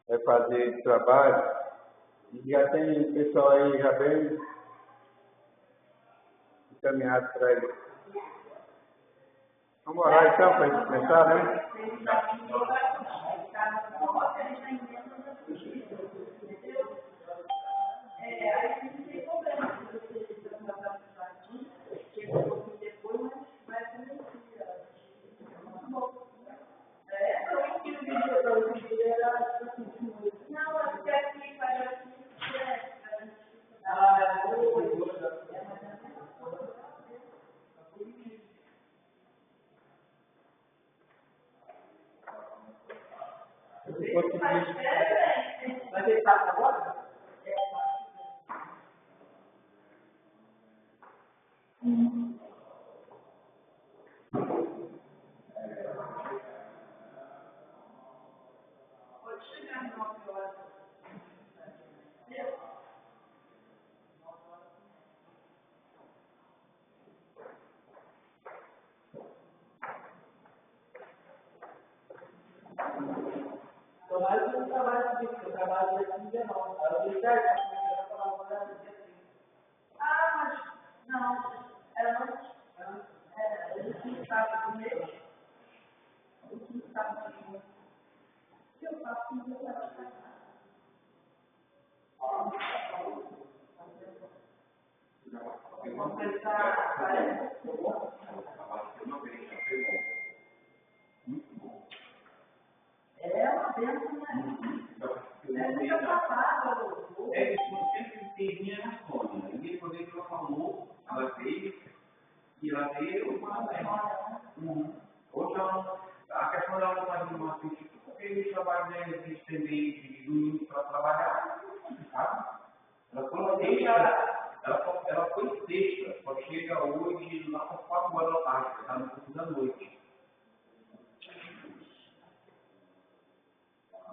vai fazer esse trabalho. E já tem pessoal aí já bem encaminhado para ele. Vamos orar então para a gente começar, né? Tomara que não trabalhe comigo, porque eu trabalho dia 19. Aí eu disse, mas eu vou trabalhar no dia 30. Mas não, era antes. Era o último sábado do mês. O último sábado do mês. O que eu faço com o meu trabalho? Vamos começar a é uma bênção, né? É muito passado. É que você sempre termina na Sônia. E depois que ela falou, ela veio, e ela veio uma Hoje a questão dela não faz uma crítica, porque eles trabalham de estender de domingo para trabalhar, sabe? Ela foi sexta, ela foi sexta, só chega hoje lá por 4 horas da tarde, está no curso da noite.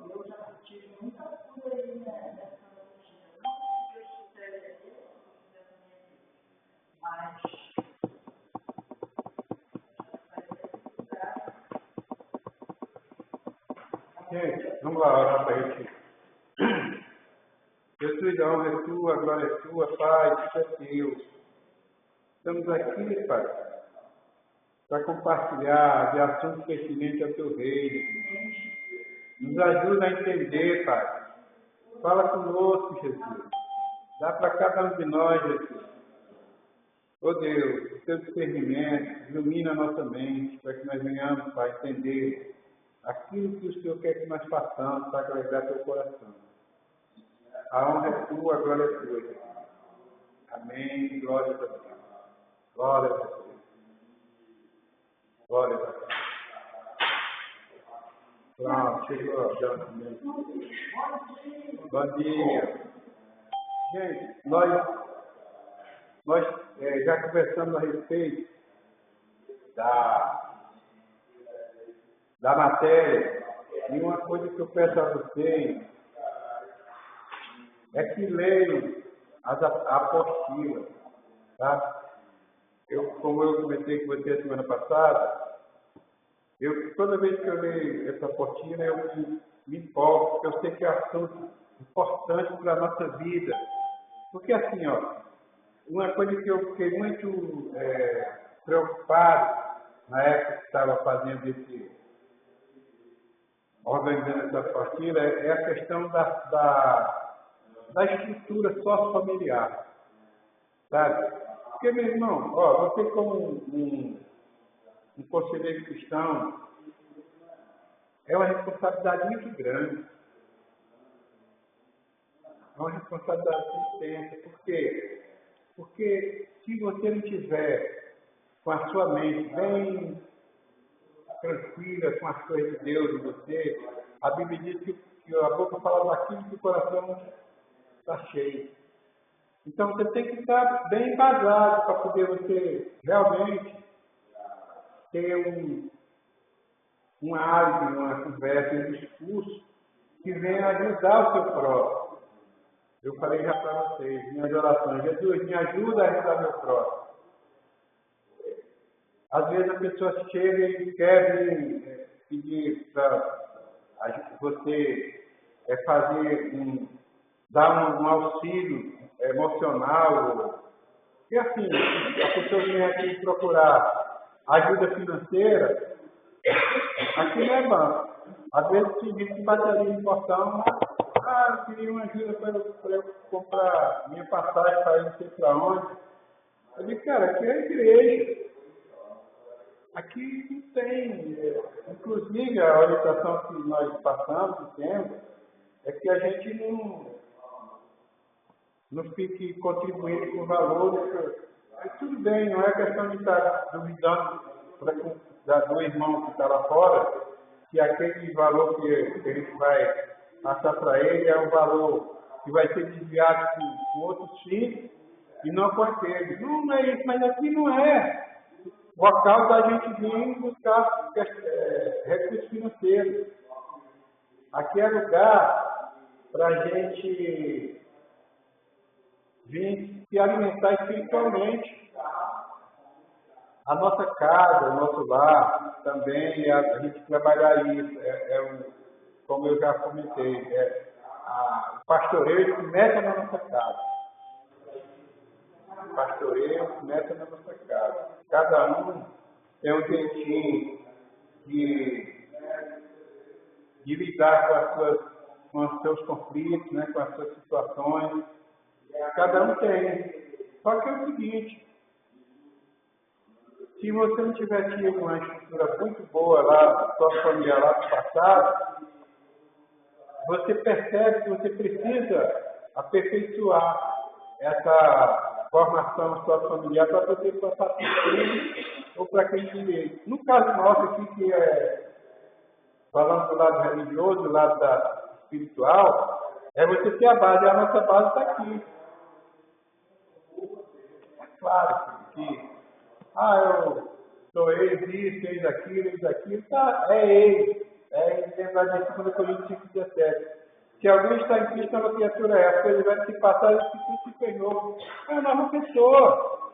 Eu já tive muita coisa aí nessa notícia. Não que Deus quiser ver, mas Gente, vamos lá orar para a gente. Jesus, a honra é tua, a glória é tua, Pai, isso é teu. Estamos aqui, Pai, para compartilhar de assuntos pertinentes ao teu reino. Nos ajuda a entender, Pai. Fala conosco, Jesus. Dá para cada um de nós, Jesus. Ó Deus, o teu discernimento ilumina a nossa mente, para que nós venhamos, Pai, entender aquilo que o Senhor quer que nós façamos para agradar teu coração. A honra é tua, a glória é tua, Jesus. Amém. Glória a Deus. Glória a Deus. Glória a Deus. Pronto, chegou. Bom dia. Gente, nós já conversamos a respeito da matéria, e uma coisa que eu peço a vocês é que leiam a apostila, tá? Como eu comentei com você a semana passada, toda vez que eu leio essa apostila, eu me empolgo, porque eu sei que é assunto importante para a nossa vida. Porque assim, uma coisa que eu fiquei muito preocupado na época que estava fazendo organizando essa apostila, é a questão da estrutura sociofamiliar, sabe? Porque, meu irmão, você como um conselheiro cristão, é uma responsabilidade muito grande. É uma responsabilidade muito intensa. Por quê? Porque se você não tiver com a sua mente bem tranquila com as coisas de Deus em você, a Bíblia diz que a boca fala daquilo que o coração está cheio. Então você tem que estar bem embasado para poder você realmente ter um hábito, uma conversa, um discurso que venha ajudar o seu próximo. Eu falei já para vocês, minhas orações, Jesus, me ajuda a ajudar meu próximo. Às vezes a pessoa chega e quer pedir para você dar um auxílio emocional. E assim, a pessoa vem aqui procurar ajuda financeira, aqui não é banco. Às vezes tem gente que bateria em portão, eu queria uma ajuda para eu comprar minha passagem para ir não sei para onde. Eu digo, cara, aqui é a igreja. Aqui não tem. Inclusive, a orientação que nós passamos e temos é que a gente não fique contribuindo com valores. Mas tudo bem, não é questão de estar duvidando do irmão que está lá fora, que aquele valor que a gente vai passar para ele é um valor que vai ser desviado com outros fins e não com aquele. Não é isso, mas aqui não é o local da gente vir buscar recursos financeiros. Aqui é lugar para a gente vir se alimentar espiritualmente. A nossa casa, o nosso lar, também a gente trabalhar isso. Como eu já comentei, o pastoreio começa na nossa casa. O pastoreio começa na nossa casa. Cada um tem um jeitinho de lidar com os seus conflitos, né, com as suas situações. Cada um tem. Só que é o seguinte, se você não tiver tido uma estrutura muito boa lá, sua família lá do passado, você percebe que você precisa aperfeiçoar essa formação sua familiar para poder passar para o filho ou para quem direito. No caso nosso aqui, que falando do lado religioso, do lado espiritual, é você ter a base, e a nossa base está aqui. É claro que eu sou ex aquilo, tá, é ele. Lembrar de 2 Coríntios 5,17. Se alguém está em Cristo, é uma criatura essa, ele vai se passar e se fez novo. É uma nova pessoa.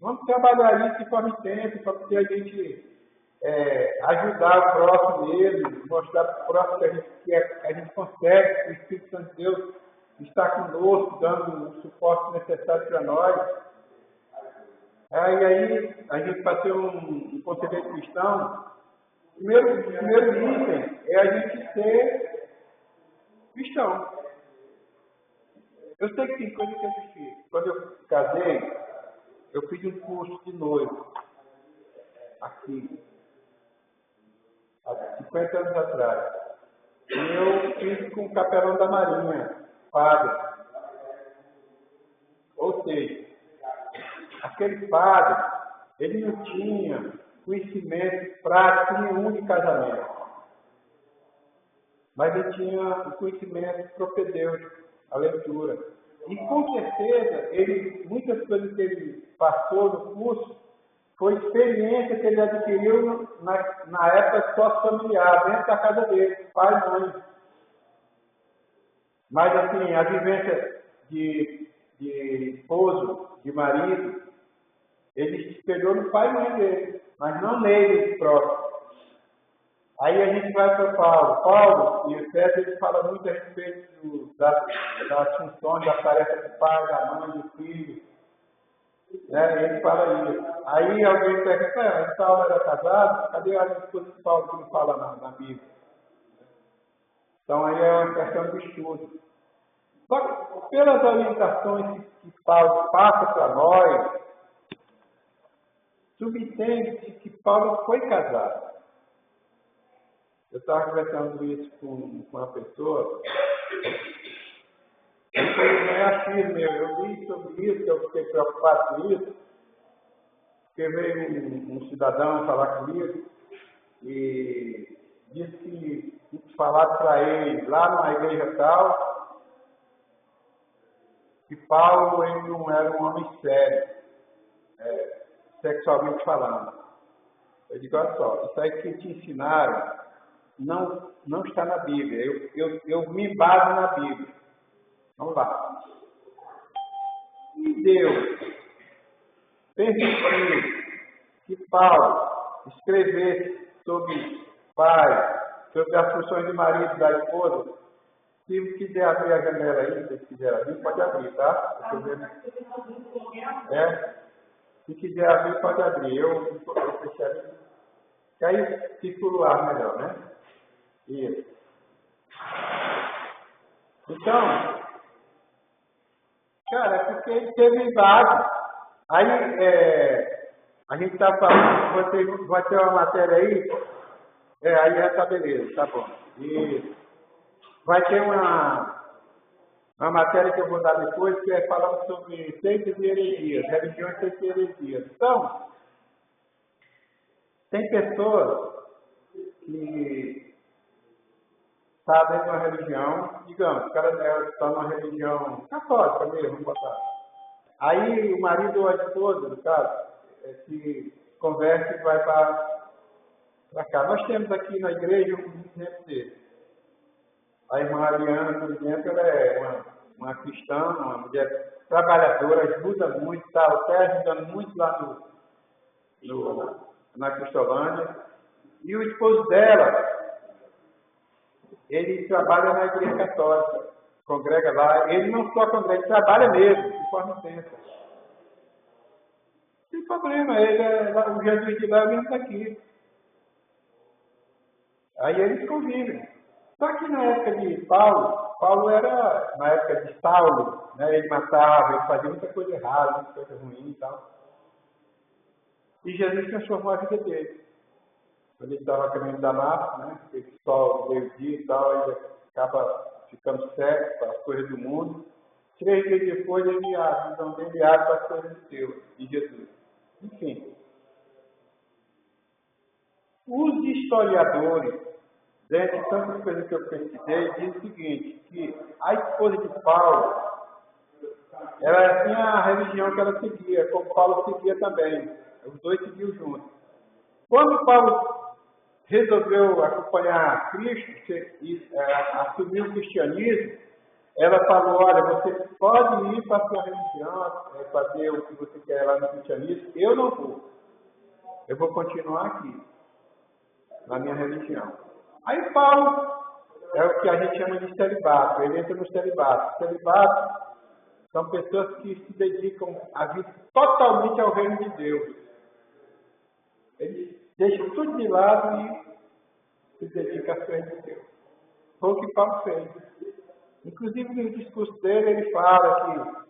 Vamos trabalhar isso de forma intensa, para poder a gente ajudar o próximo nele, mostrar para o próximo que a gente consegue, que o Espírito Santo de Deus está conosco, dando o suporte necessário para nós. E aí, a gente, para ser um conselheiro cristão, o primeiro item é a gente ser cristão. Eu sei que tem coisa que é difícil. Quando eu casei, eu fiz um curso de noivo, aqui, há 50 anos atrás. E eu fiz com o capelão da Marinha, padre. Ou seja, aquele padre, ele não tinha conhecimento prático nenhum de casamento. Mas ele tinha o conhecimento propedêutico, a leitura. E com certeza, muitas coisas que ele passou no curso, foi experiência que ele adquiriu na época sócio-familiar, dentro da casa dele, pai e mãe. Mas assim, a vivência de esposo, de marido, ele se espelhou no pai e mãe dele, mas não nele próprio. Aí a gente vai para Paulo, e o Efésios, ele fala muito a respeito das funções, da tarefa do pai, da mãe, do filho. Né? Ele fala isso. Aí alguém pergunta, Paulo era casado? Cadê a esposa de Paulo que não fala na Bíblia? Então aí é uma questão do estudo. Só que pelas orientações que Paulo passa para nós, subentende-se que Paulo foi casado. Eu estava conversando isso com uma pessoa, não é achismo meu, eu li sobre isso, eu fiquei preocupado com isso, porque veio um cidadão falar comigo e disse que falaram para ele, lá numa igreja tal, que Paulo ele não era um homem sério, sexualmente falando. Eu digo, olha só, isso aí que te ensinaram não está na Bíblia. Eu me baso na Bíblia. Vamos lá. E Deus permitiu que Paulo escrevesse sobre pai, sobre as funções de marido e da esposa. Se quiser abrir a janela aí, se quiser abrir, pode abrir, tá? Se quiser abrir, pode abrir. Eu fecharei. Que aí fica o ar melhor, né? Isso. Então, cara, é porque ele teve base. Aí, a gente está falando, vai ter uma matéria aí, aí já tá beleza, tá bom. E vai ter uma matéria que eu vou dar depois, que é falando sobre seitas e heresias, religiões, seitas e heresias. Então, tem pessoas que está dentro de uma religião, digamos, o cara está numa religião católica mesmo, vamos botar. Aí o marido ou a esposa, no caso, se converte e vai para cá. Nós temos aqui na igreja um exemplo dele. A irmã Ariana, por exemplo, ela é uma cristã, uma mulher trabalhadora, ajuda muito, está até ajudando muito lá na Cristolândia. E o esposo dela, ele trabalha na igreja católica, congrega lá. Ele não só congrega, ele trabalha mesmo, de forma intensa. Não tem problema, o Jesus de lá é o mesmo daqui. Aí eles convivem. Só que na época de Paulo era, na época de Saulo, né, ele matava, ele fazia muita coisa errada, muita coisa ruim e tal. E Jesus transformou a vida dele. Quando ele estava a caminho de Damasco, né, ele só veio dia e tal, ele acaba ficando cego para as coisas do mundo. 3 dias depois, a visão dele abre para as coisas de Deus, de Jesus. Enfim. Os historiadores, dentre tantas coisas que eu pesquisei, diz o seguinte, que a esposa de Paulo, ela tinha a religião que ela seguia, como Paulo seguia também. Os dois seguiam juntos. Quando Paulo resolveu acompanhar Cristo e assumir o cristianismo, ela falou, olha, você pode ir para a sua religião, fazer o que você quer lá no cristianismo, eu não vou. Eu vou continuar aqui, na minha religião. Aí Paulo é o que a gente chama de celibato, ele entra no celibato. Celibato são pessoas que se dedicam a vida totalmente ao reino de Deus. Eles deixam tudo de lado e se dedicam às coisas de Deus. Foi o que Paulo fez. Inclusive no discurso dele ele fala que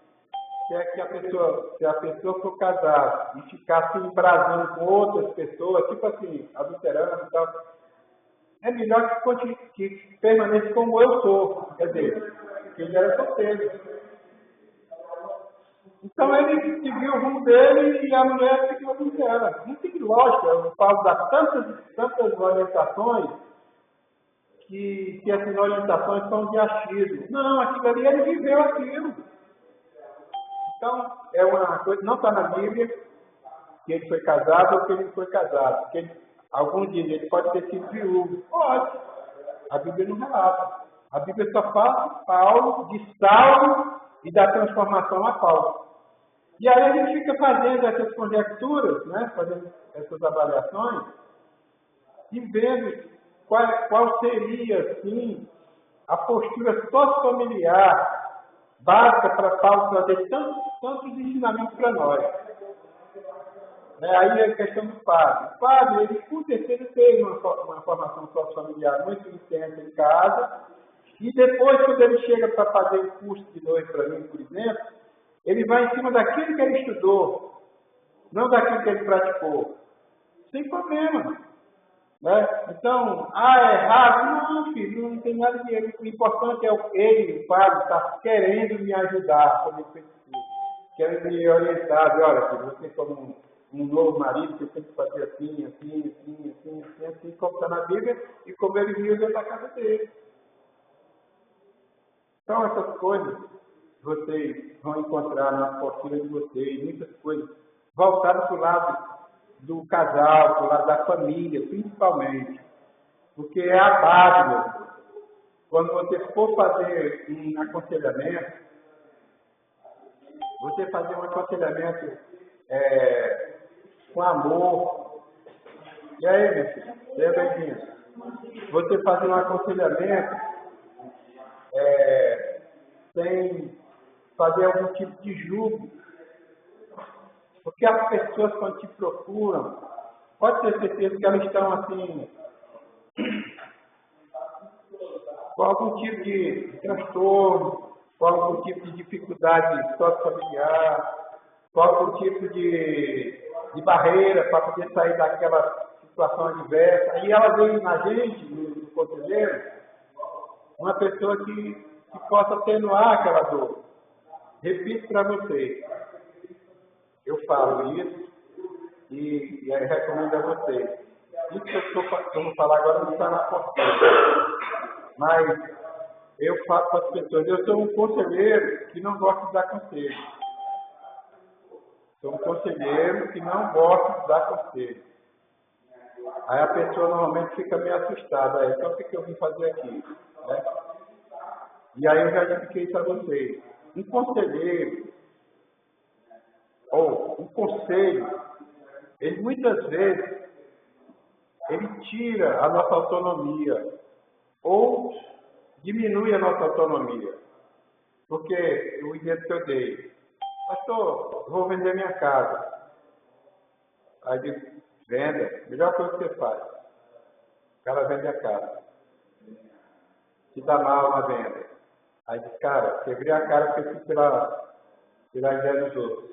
se a pessoa for casada e ficar se embrasando com outras pessoas, tipo assim, adulterando e tal, é melhor que permaneça como eu sou. Quer dizer, que ele era solteiro. Então ele seguiu o rumo dele e a mulher seguiu o rumo dela. Não tem lógica, o Paulo dá tantas orientações que essas orientações são de achismo. Não, aquilo ali ele viveu aquilo. Então, é uma coisa, não está na Bíblia que ele foi casado ou que ele não foi casado. Porque alguns dizem ele pode ter sido viúvo. Pode. A Bíblia não relata. A Bíblia só fala de Paulo, de Saulo e da transformação a Paulo. E aí a gente fica fazendo essas conjecturas, né, fazendo essas avaliações e vendo qual seria, assim, a postura sociofamiliar básica para Paulo trazer tantos ensinamentos para nós. Aí é a questão do padre. O padre, ele, com certeza, teve uma formação sociofamiliar muito intensa em casa, e depois, quando ele chega para fazer o curso de noivo para mim, por exemplo, ele vai em cima daquilo que ele estudou, não daquilo que ele praticou. Sem problema. Né? Então, é errado? Não, filho, não tem nada de erro. O importante é ele, o padre, está querendo me ajudar, querendo me orientar. Olha, filho, você como um novo marido, você tem que fazer assim, como está na Bíblia, e como ele viu dentro da casa dele. Então, essas coisas vocês vão encontrar na postura de vocês, muitas coisas voltadas para o lado do casal, para o lado da família, principalmente. Porque é a base mesmo. Quando você for fazer um aconselhamento, você fazer um aconselhamento com amor. E aí, meu filho? Seja bem-vindo. Você fazer um aconselhamento sem fazer algum tipo de julgo. Porque as pessoas, quando te procuram, pode ter certeza que elas estão assim, com algum tipo de transtorno, com algum tipo de dificuldade sociofamiliar, com algum tipo de barreira para poder sair daquela situação adversa. E ela veio na gente, no conselheiro, uma pessoa que possa atenuar aquela dor. Repito para vocês, eu falo isso e aí recomendo a vocês. Isso que eu vou falar agora não está na portaria. Mas eu falo para as pessoas, eu sou um conselheiro que não gosta de dar conselho. Sou um conselheiro que não gosta de dar conselho. Aí a pessoa normalmente fica meio assustada. Então o que eu vim fazer aqui? Né? E aí eu já expliquei isso a vocês. Um conselheiro, ou um conselho, ele muitas vezes, ele tira a nossa autonomia, ou diminui a nossa autonomia. Porque o exemplo que eu dei, pastor, vou vender minha casa. Aí diz, venda, melhor coisa que você faz. O cara vende a casa. Se dá mal na venda. Aí diz, cara, quebrei a cara porque fui pela ideia dos outros.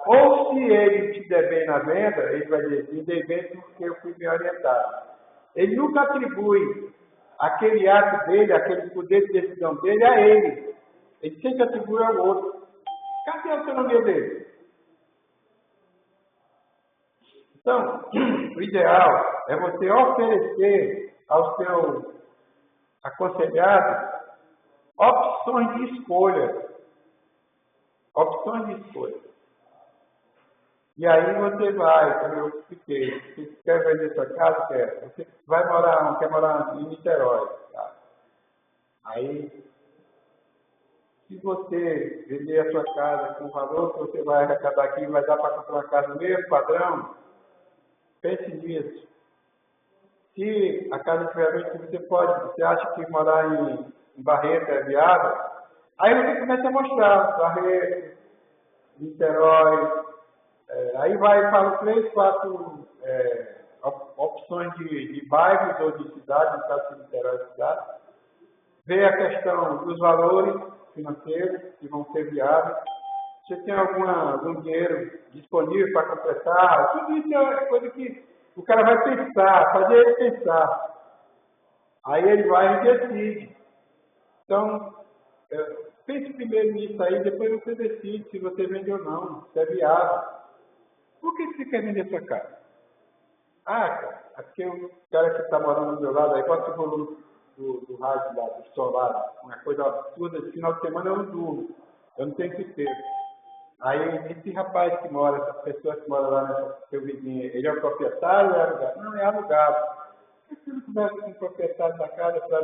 Ou se ele te der bem na venda, ele vai dizer, me dei bem porque eu fui bem orientado. Ele nunca atribui aquele ato dele, aquele poder de decisão dele a ele. Ele sempre atribui ao outro. Cadê a autonomia dele? Então, o ideal é você oferecer ao seu aconselhado opções de escolha. Opções de escolha. E aí você vai, como eu expliquei, você quer vender sua casa? Quer. Você vai morar, quer morar em Niterói. Tá? Aí, se você vender a sua casa com o valor que você vai arrecadar aqui, vai dar para comprar uma casa no mesmo padrão, pense nisso. Se a casa tiver que você acha que morar em Barreto é viável, aí você começa a mostrar Barreto, Niterói, aí vai para 3, 4 opções de bairros ou de cidades, no caso de Niterói é cidade, ver a questão dos valores financeiros que vão ser viáveis, se tem algum dinheiro disponível para completar, tudo isso é coisa que o cara vai pensar, fazer ele pensar. Aí ele vai e decide. Então, pense primeiro nisso aí, depois você decide se você vende ou não, se é viável. Por que você quer vender sua casa? Ah, cara, é porque o cara que está morando do meu lado, aí bota o volume do rádio lá, do solar, uma coisa absurda, de final de semana eu não durmo, eu não tenho certeza. Aí esse rapaz que mora, essa pessoa que mora lá no seu vizinho, ele é o proprietário ou é alugado? Não, é alugado. Por que você não conversa com o proprietário da casa para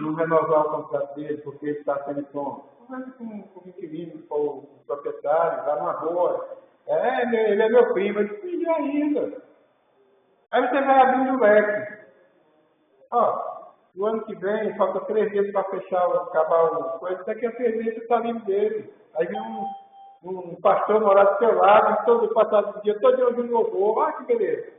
não renovar o contrato dele, porque ele está sendo como? Conversa com o inquilino, com o proprietário, dá uma boa. Ele é meu primo, ele pediu ainda. Aí você vai abrindo o leque. Ó, no ano que vem, falta 3 meses para acabar o coisa, daqui a 3 meses você está livre dele. Aí vem um pastor morar do seu lado, e todo passado dia, todo dia ouvindo louvor, olha que beleza.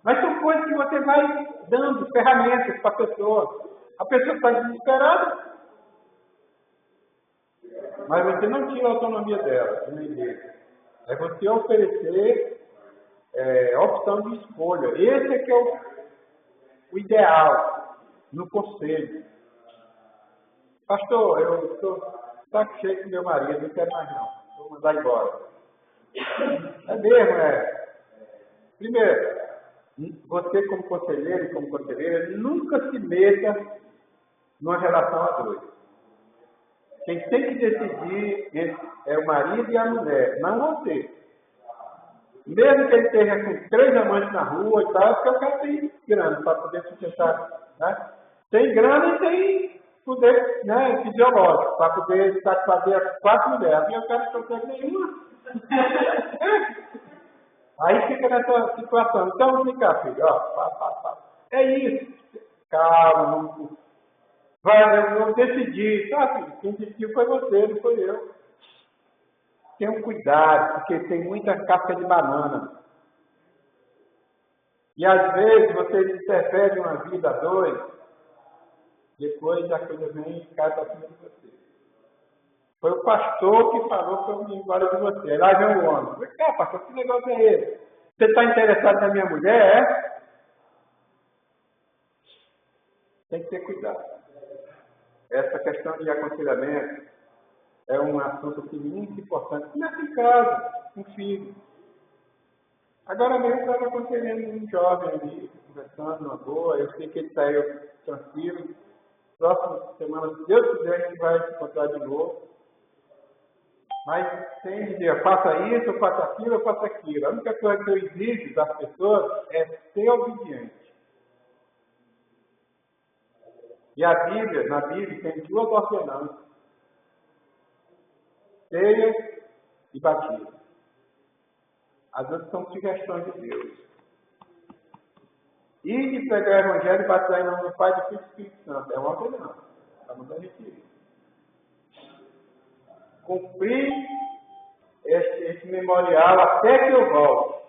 Mas são coisas que você vai dando ferramentas para a pessoa. A pessoa está desesperada, mas você não tira a autonomia dela, nem dele. É você oferecer opção de escolha. Esse é que é o ideal no conselho. Pastor, eu estou saco cheio com meu marido, não quero mais não. Vou mandar embora. É mesmo, Primeiro, você como conselheiro e como conselheira, nunca se meta numa relação a dois. Quem tem que decidir é o marido e a mulher, não você. Mesmo que ele esteja com 3 amantes na rua e tal, porque o cara tem grana para poder sustentar, né? Tem grana e tem poder, né, fisiológico, para poder satisfazer as 4 mulheres. E o cara não consegue nenhuma. Aí fica nessa situação. Então, vem cá, filho, ó, é isso. Calma, Eu decidi, sabe? Quem decidiu foi você, não foi eu. Tenham cuidado, porque tem muita casca de banana. E às vezes você interfere uma vida a dois, depois a coisa vem e cai para cima de você. Foi o pastor que falou para eu ir embora de você. Aí lá vem o homem. Eu falei, pastor, que negócio é esse? Você está interessado na minha mulher, é? Tem que ter cuidado. Essa questão de aconselhamento é um assunto assim, muito importante. Começa em casa, com filho. Agora mesmo eu estava aconselhando um jovem ali, conversando numa boa. Eu sei que ele está aí tranquilo. Próxima semana, se Deus quiser, a gente vai se encontrar de novo. Mas sem dizer, faça isso, eu faço aquilo, eu faço aquilo. A única coisa que eu exijo das pessoas é ser obediente. E na Bíblia, tem duas ordenanças. Ceia e batismo. As outras são sugestões de Deus. E de pregar o Evangelho e batizar em nome do Pai, do Filho e do Espírito Santo. É uma ordenança. Está mandando a gente ir. Cumprir esse memorial até que eu volte.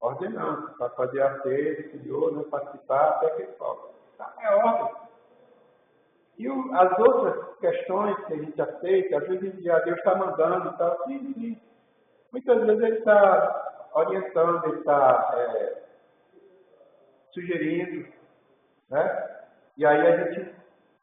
Ordenança. Para fazer a ceia do Senhor, não participar até que ele volte. Tá, é ordem. E as outras questões que a gente aceita, às vezes Deus está mandando e tal, sim. Muitas vezes ele está orientando, ele está sugerindo, né? E aí a gente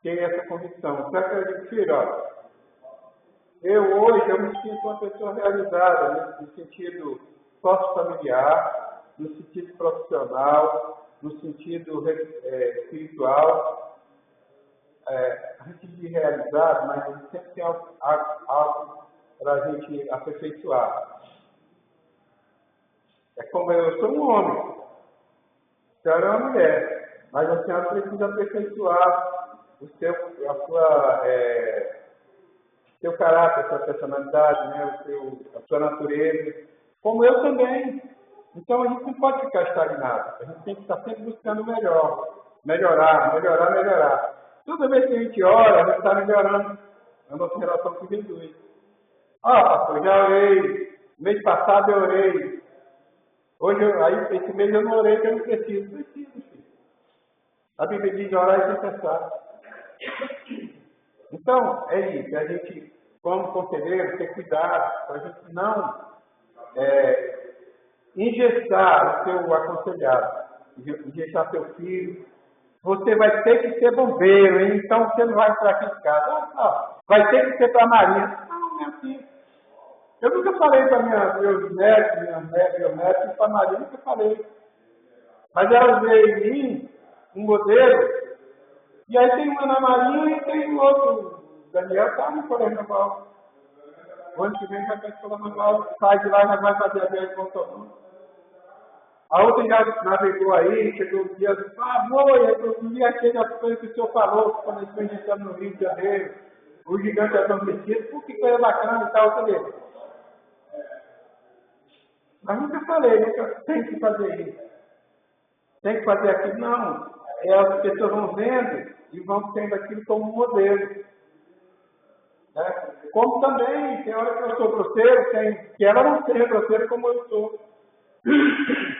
tem essa convicção. Só que eu digo, filho, olha, hoje eu me sinto uma pessoa realizada, no sentido sócio-familiar, no sentido profissional, no sentido espiritual. A gente diz realizado, mas a gente sempre tem algo para a gente aperfeiçoar. É como eu sou um homem, a senhora é uma mulher, mas a senhora precisa aperfeiçoar seu caráter, a sua personalidade, né, a sua natureza, como eu também. Então a gente não pode ficar estagnado, a gente tem que estar sempre buscando melhorar. Toda vez que a gente ora, a gente está melhorando a nossa relação com Jesus. Pastor, já orei. Mês passado eu orei. Esse mês eu não orei, porque eu não preciso. Preciso, filho. A Bíblia diz orar e sem cessar. Então, é isso. A gente, como conselheiro, ter cuidado para a gente não engessar o seu aconselhado, engessar seu filho. Você vai ter que ser bombeiro, hein? Então você não vai entrar aqui em casa. Vai ter que ser para a Marinha. Não, minha filha. Eu nunca falei para meus netos, para a Marinha, nunca falei. Mas elas veem em mim um modelo, e aí tem uma na Marinha e tem o outro. O Daniel está no Colégio Naval. O ano que vem vai para a Escola Naval, sai de lá e já vai fazer a viagem com todo mundo. A outra já navegou aí, chegou um dia, eu vi aquele coisa que o senhor falou, quando a gente foi injetando no Rio de Janeiro, o gigante adormecido, que coisa bacana e tal, cadê? Mas nunca falei, nunca tem que fazer isso. Tem que fazer aquilo, não. As pessoas vão vendo e vão tendo aquilo como modelo. Né? Como também, tem hora que eu sou grosseiro, que ela não seja grosseira como eu sou.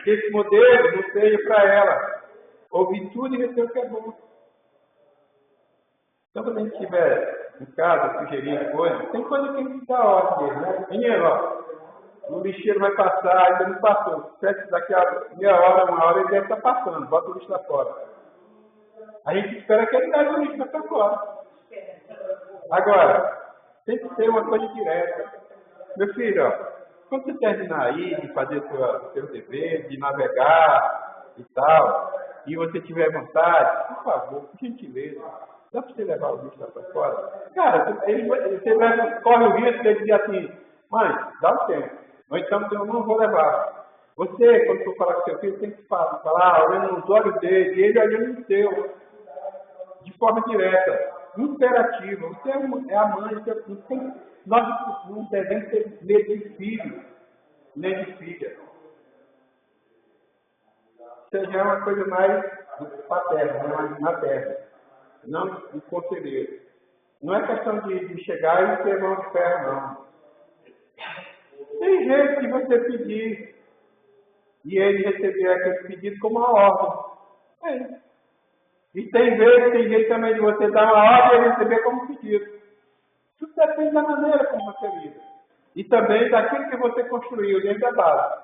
Esse modelo não seja para ela ouvir tudo e receber o que é bom. Então, quando a gente estiver em casa sugerindo coisas, tem coisa que a gente dá ordem mesmo, né? Menino, o lixeiro vai passar, ainda não passou. Daqui a meia hora, uma hora, ele deve estar passando, bota o lixo lá fora. A gente espera que ele leve o lixo para fora. Agora, tem que ser uma coisa direta. Meu filho, quando você terminar aí de fazer seu dever, de navegar e tal, e você tiver vontade, por favor, por gentileza, dá para você levar o lixo lá para fora? Cara, você corre o risco de dizer assim, mãe, dá um tempo. Ou então eu não vou levar. Você, quando for falar com seu filho, tem que falar olhando nos olhos dele, e ele olhando no seu, de forma direta, imperativa. Você é a mãe, nós não devemos ter medo de filho, nem de filha. Isso já é uma coisa mais paterna, mais materna. não o conselheiro. Não é questão de chegar e ter mão de ferro, não. Tem jeito que você pedir e ele receber aquele pedido como uma ordem. É isso. E tem jeito também de você dar uma ordem e ele receber como pedido. Tudo depende da maneira como você lida. E também daquilo que você construiu dentro da base.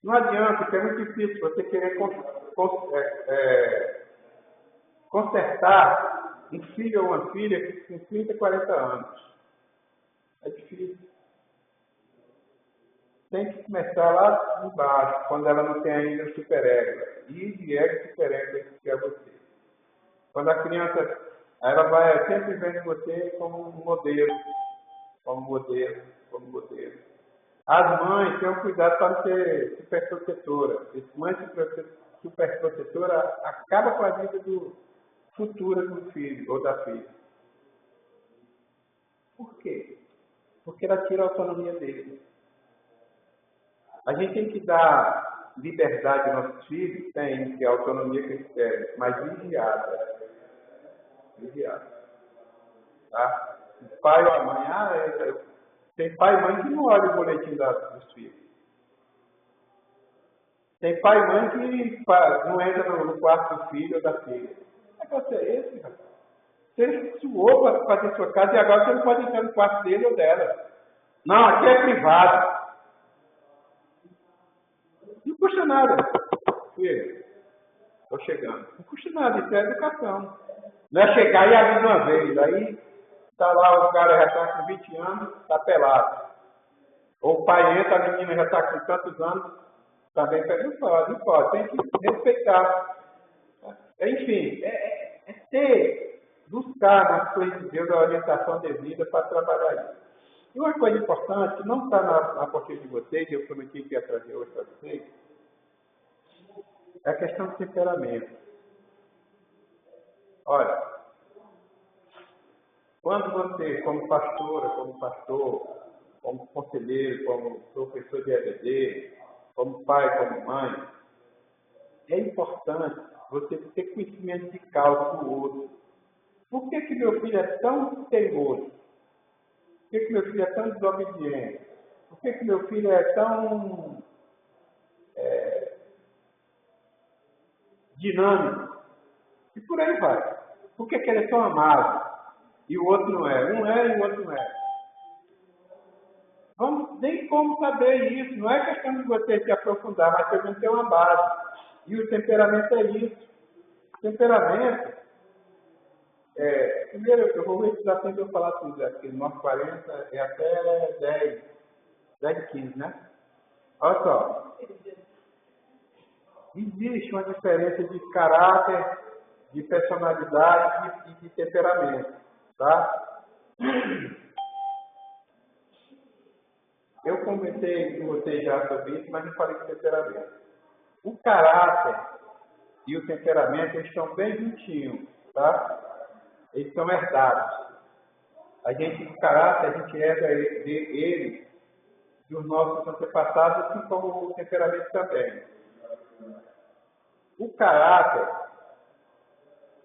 Não adianta, porque é muito difícil você querer consertar um filho ou uma filha com 30, 40 anos. É difícil. Tem que começar lá embaixo, quando ela não tem ainda o superego. E de ego superego que é você. Quando a criança, ela vai sempre vendo você como um modelo, como modelo, como modelo. As mães têm um cuidado para não ser superprotetora. Esse mãe superprotetora acaba com a vida futura do filho ou da filha. Por quê? Porque ela tira a autonomia dele. A gente tem que dar liberdade aos nossos filhos, tem que a autonomia que eles querem, mas vigiada. Vigiada. Tá? O pai ou a mãe, tem pai e mãe que não olha o boletim dos filhos. Tem pai e mãe que não entra no quarto do filho ou da filha. Que negócio é esse, rapaz? Você suou para fazer sua casa e agora você não pode entrar no quarto dele ou dela. Não, aqui é privado. Não custa nada. Filho, estou chegando. Não custa nada, isso é educação. Não é chegar e abrir uma vez. Aí está lá, o cara já está com 20 anos, está pelado. Ou o pai entra, a menina já está com tantos anos, também não pode. Tem que respeitar. Enfim, buscar nas coisas de Deus a orientação devida para trabalhar isso. E uma coisa importante, que não está na portinha de vocês, eu prometi que ia trazer hoje para vocês, é a questão do temperamento. Olha, quando você, como pastora, como pastor, como conselheiro, como professor de EBD, como pai, como mãe, é importante você ter conhecimento de causa do outro. Por que meu filho é tão teimoso? Por que meu filho é tão desobediente? Por que meu filho é tão dinâmico? E por aí vai. Por que ele é tão amável? E o outro não é. Um é e o outro não é. Nem como saber isso. Não é questão de você se aprofundar, mas também ter uma base. E o temperamento é isso. O temperamento primeiro, eu vou ver se dá tempo de eu falar tudo, porque 9h40 é até 10h15, né? Olha só. Existe uma diferença de caráter, de personalidade e de temperamento, tá? Eu comentei com vocês já sobre isso, mas não falei de temperamento. O caráter e o temperamento, eles estão bem juntinhos, tá? Eles são herdados. O caráter, a gente herda ele dos nossos antepassados, assim como o temperamento também. O caráter,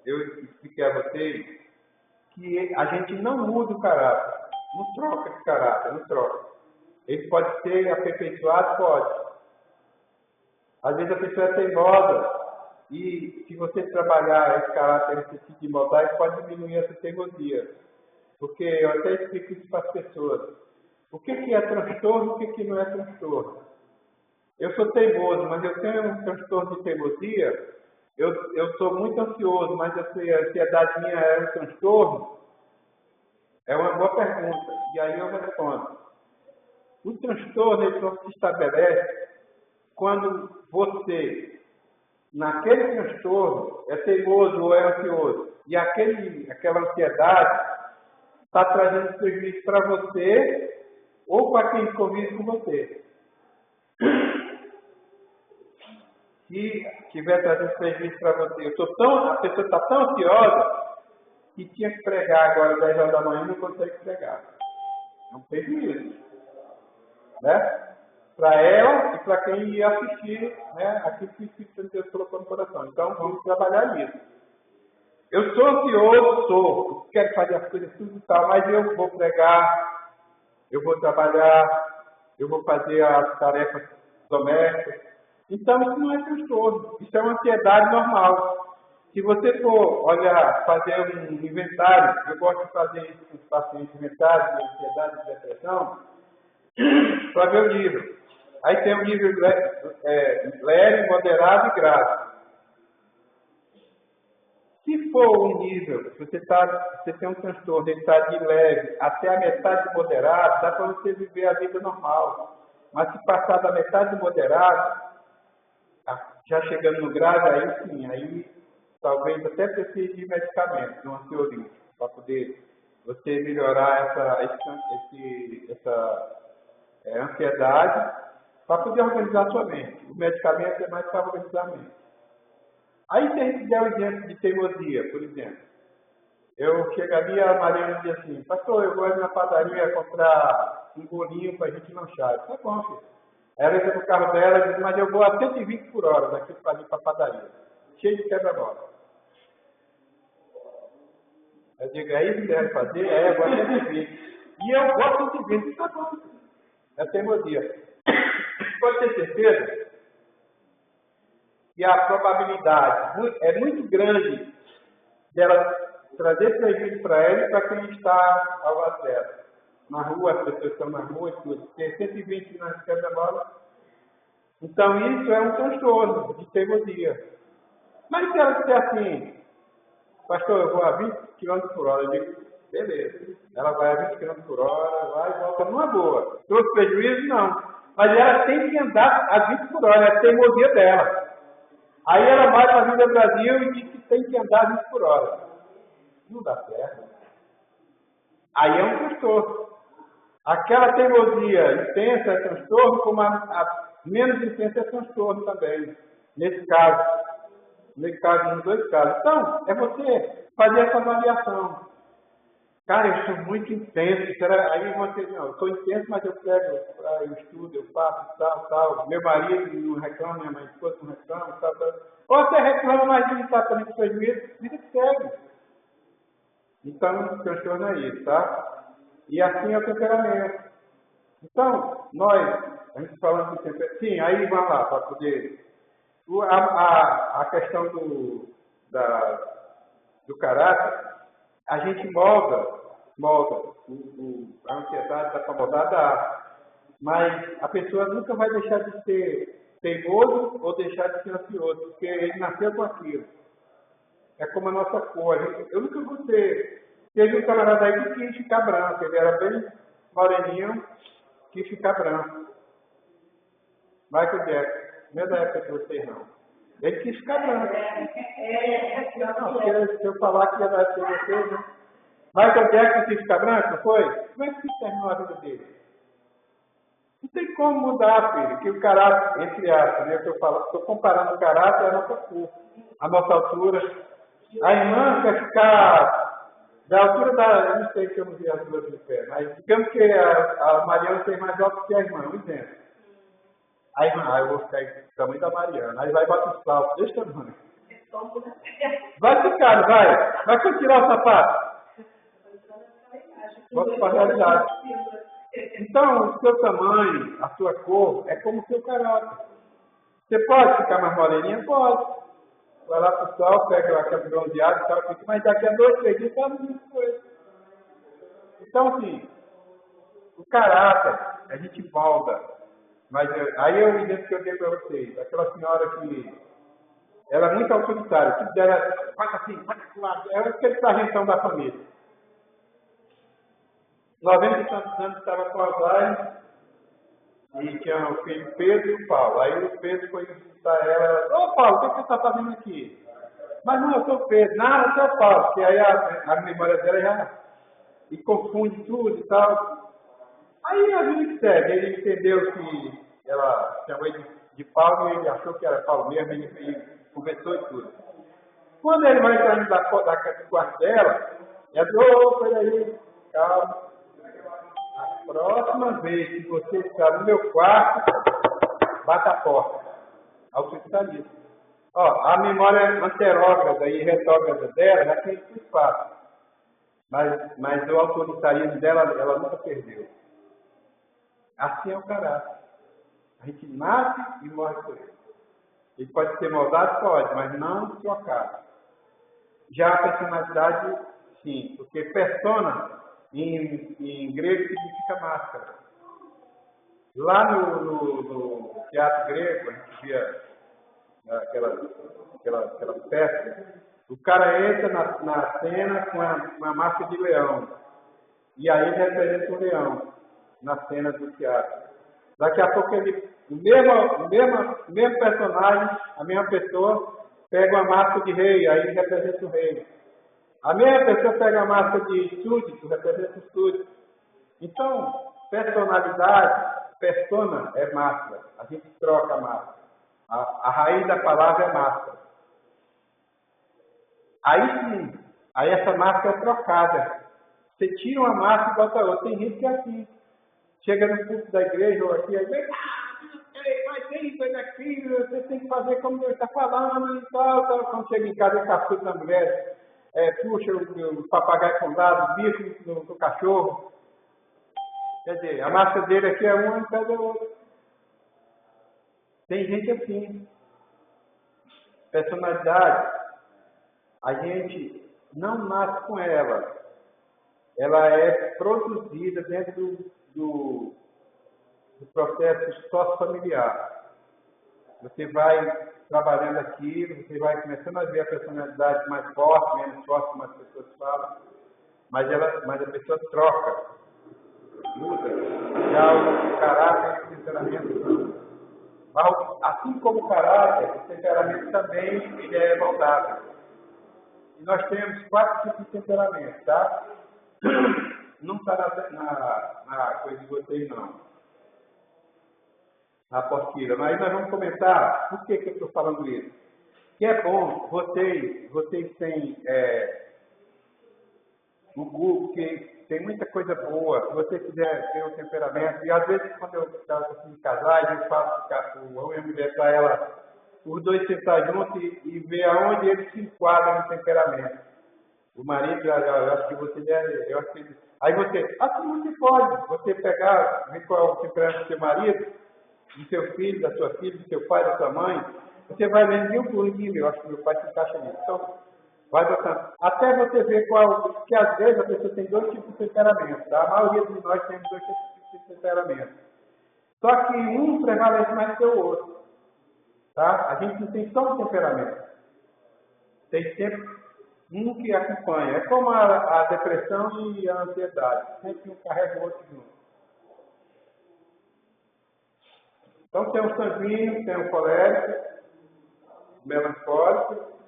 eu expliquei a vocês, que a gente não muda o caráter, não troca de caráter, não troca. Ele pode ser aperfeiçoado? Pode. Às vezes a pessoa é teimosa, e se você trabalhar esse caráter, esse tipo de maldade, pode diminuir essa teimosia. Porque eu até explico isso para as pessoas. O que é transtorno e o que não é transtorno? Eu sou teimoso, mas eu tenho um transtorno de teimosia. Eu sou muito ansioso, mas a ansiedade minha é um transtorno? É uma boa pergunta. E aí eu respondo. O transtorno ele só se estabelece quando você, naquele transtorno, é teimoso ou é ansioso. E aquela ansiedade está trazendo prejuízo para você ou para quem convive com você. Se estiver trazendo prejuízo para você, a pessoa está tão ansiosa que tinha que pregar agora 10 horas da manhã e não consegue pregar. É um prejuízo. Né? Para ela e para quem ia assistir, né? Aquilo que o Espírito Santo Deus colocou no coração. Então, vamos trabalhar nisso. Eu sou ansioso, sou. Quero fazer as coisas tudo e tal, mas eu vou pregar, eu vou trabalhar, eu vou fazer as tarefas domésticas. Então, isso não é transtorno, isso é uma ansiedade normal. Se você for olhar, fazer um inventário, eu gosto de fazer isso com os pacientes, inventário de ansiedade e depressão, para ver o nível. Aí tem o nível leve, moderado e grave. Se for um nível, você tem um transtorno, ele está de leve até a metade moderado, dá para você viver a vida normal. Mas se passar da metade moderado, já chegando no grave, aí sim, aí talvez até precise de medicamento, de um ansiolítico, para poder você melhorar essa ansiedade, para poder organizar a sua mente. O medicamento é mais para organizar a mente. Aí se a gente der um exemplo de teimosia, por exemplo, eu chegaria a Mariana e dizia assim, pastor, eu vou ali na padaria comprar um bolinho para a gente lanchar. Tá bom, filho. Ela entra no carro dela e diz, mas eu vou a 120 por hora daqui para ali para a padaria. Cheio de quebra-mola. Eu digo, é isso que deve fazer? É, eu vou a 120. E eu vou a 120, tá bom. É teimosia. Pode ter certeza que a probabilidade é muito grande dela trazer prejuízo para ela e para quem está ao lado dela. Na rua, as pessoas estão na rua e tudo. Tem 120 na quebra-mola. Então, isso é um transtorno de teimosia. Mas se ela disser assim, pastor, eu vou a 20 km por hora, eu digo, beleza. Ela vai a 20 km por hora, vai e volta numa boa. Trouxe prejuízo? Não. Mas ela tem que andar a 20 por hora, é a teimosia dela. Aí ela vai para a Vida Brasil e diz que tem que andar a 20 por hora. Não dá certo. Aí é um transtorno. Aquela teimosia intensa é transtorno, como a menos intensa é transtorno também. Nesse caso, nos dois casos. Então, é você fazer essa avaliação. Cara, eu sou muito intenso. Aí você, não, eu sou intenso, mas eu pego, eu estudo, eu faço, tal. Meu marido não reclama, minha mãe, esposa não reclama, tal. Ou você reclama, mas não está também com prejuízo, vida que segue. Então, o transtorno é isso, tá? E assim é o temperamento. Então, a gente falando de temperamento, sim, aí vamos lá, para poder... A questão do caráter, a gente molda a ansiedade da acomodada, mas a pessoa nunca vai deixar de ser teimoso ou deixar de ser ansioso, porque ele nasceu com aquilo. É como a nossa cor. Eu nunca vou ter. Teve um camarada aí que quis ficar branco, ele era bem moreninho, quis ficar branco. Michael Jackson, não é da época de vocês não. Ele quis ficar branco. Não, porque se eu falar que ia dar de vocês, né? Michael Jackson quis ficar branco, não foi? Como é que se terminou a vida dele? Não tem como mudar, filho, que o caráter, entre aspas, né, que eu falo, estou comparando o caráter à nossa cor, à nossa altura. A irmã quer ficar da altura eu não sei se eu não vi a altura do pé, mas digamos que a Mariana tem mais alto que a irmã, um exemplo. A irmã, eu vou ficar do tamanho da Mariana, aí vai bater o salto, desse tamanho. Vai ficar, não vai? Vai quando tirar o sapato? Bota para a realidade. Então, o seu tamanho, a sua cor, é como o seu caráter. Você pode ficar mais moreninha? Pode. Vai lá para o sol, pega aquele bronzeado e tal, mas daqui a 2, 3 dias está a mesma coisa. Então, assim, o caráter, a gente molda. Mas aí é o exemplo que eu dei para vocês. Aquela senhora que ela é muito autoritária. Tudo dela, faz assim, faz lá. É aquele sargentão da família. 90 e tantos anos estava com a Zay e tinha o filho Pedro e o Paulo. Aí o Pedro foi visitar ela. Ô Paulo, o que você está fazendo aqui? Mas não, eu sou o Pedro. Não, eu sou o Paulo. Porque aí a memória dela já e confunde tudo e tal. Aí a vida que segue. Ele entendeu que ela chamou ele de Paulo e ele achou que era Paulo mesmo. Ele conversou e tudo. Quando ele vai saindo do quarto dela, ela disse, peraí, calma. A próxima vez que você está no meu quarto, bata a porta. Autoritarismo. Ó, a memória anterógrada e retrógrada dela já tem esse espaço. Mas o autoritarismo dela, ela nunca perdeu. Assim é o caráter. A gente nasce e morre por ele. Ele pode ser moldado? Pode, mas não trocado. Já a personalidade, sim, porque persona em grego significa máscara. Lá no teatro grego, a gente via aquela peça, o cara entra na cena com uma máscara de leão. E aí ele representa o leão na cena do teatro. Daqui a pouco o mesmo personagem, a mesma pessoa, pega uma máscara de rei, aí ele representa o rei. A mesma pessoa pega a máscara de súdito, representa o súdito. Então, personalidade, persona é máscara. A gente troca a máscara. A raiz da palavra é máscara. Aí sim, aí essa máscara é trocada. Você tira uma máscara e bota outra. Tem gente que é assim. Chega no culto da igreja ou aqui, aí vem, vai ter isso, vai ter aquilo, você tem que fazer como Deus está falando e tal. Quando chega em casa, ele caçuda a mulher, puxa o papagaio condado, o bicho no cachorro. Quer dizer, a máscara dele aqui é uma e cada outra. Tem gente assim. Personalidade, a gente não nasce com ela. Ela é produzida dentro do processo sócio-familiar. Você vai trabalhando aquilo, você vai começando a ver a personalidade mais forte, menos forte, como as pessoas falam, mas a pessoa troca, muda. Já o caráter e o temperamento. Assim como o caráter, o temperamento também ele é moldável. E nós temos 4 tipos de temperamento, tá? Não está na coisa de vocês, não. Na apostila. Mas aí nós vamos comentar por que eu estou falando isso. Que é bom, vocês têm o Google, que tem muita coisa boa. Se você quiser ter um temperamento, e às vezes quando eu estava assim, casar, eu faço o homem e a mulher para ela, os dois sentar juntos e ver aonde eles se enquadram no temperamento. O marido, eu acho que você deve, eu acho que aí você, assim você pode, você pegar, ver qual é o temperamento do seu marido, do seu filho, da sua filha, do seu pai, da sua mãe, você vai vendo mil por mil, eu acho que meu pai se encaixa nisso. Então, vai botando. Até você ver que às vezes a pessoa tem 2 tipos de temperamento, tá? A maioria de nós temos 2 tipos de temperamento. Só que um prevalece mais que o outro, tá? A gente não tem só um temperamento. Tem sempre um que acompanha. É como a depressão e a ansiedade. Sempre um carrega o outro junto. Então tem o sanguíneo, tem o colérico, o melancólico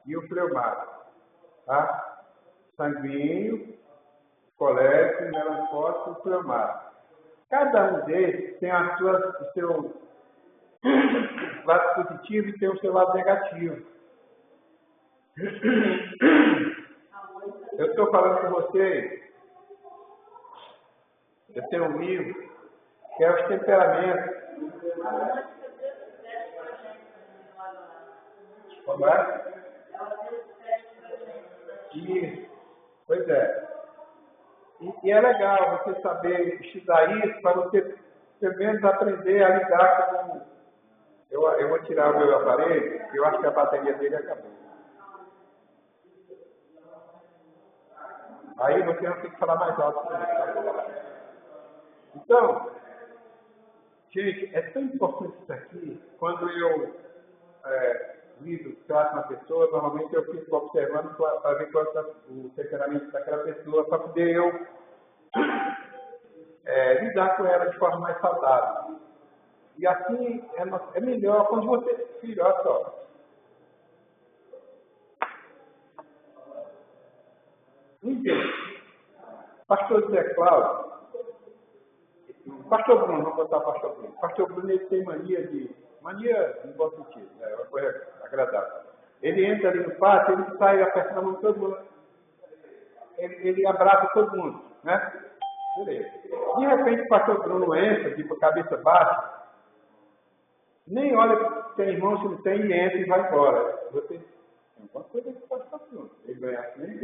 e o fleumático. Tá? Sanguíneo, colérico, melancólico e fleumático. Cada um deles tem o seu lado positivo e tem o seu lado negativo. Eu estou falando com vocês, eu tenho um livro que é os temperamentos. Como é? Isso. Pois é. E é legal você saber estudar isso para você, pelo menos, aprender a lidar com... Eu vou tirar o meu aparelho, porque eu acho que a bateria dele acabou. Aí você não tem que falar mais alto comigo. Então, gente, é tão importante isso aqui. Quando eu trato uma pessoa, normalmente eu fico observando para ver qual é o temperamento daquela pessoa, para poder eu lidar com ela de forma mais saudável. E assim é melhor quando você... Filho, olha só. Pastor José Cláudio, Pastor Bruno, vamos botar Pastor Bruno. Pastor Bruno, ele tem mania no bom sentido, é uma coisa agradável. Ele entra ali no pátio, ele sai apertando a mão de todo mundo. Ele abraça todo mundo, né? Beleza. De repente o Pastor Bruno entra, tipo, cabeça baixa, Nem olha se tem irmão, se não tem, e entra e vai embora. Você tem alguma coisa que pode estar junto. Ele ganha assim,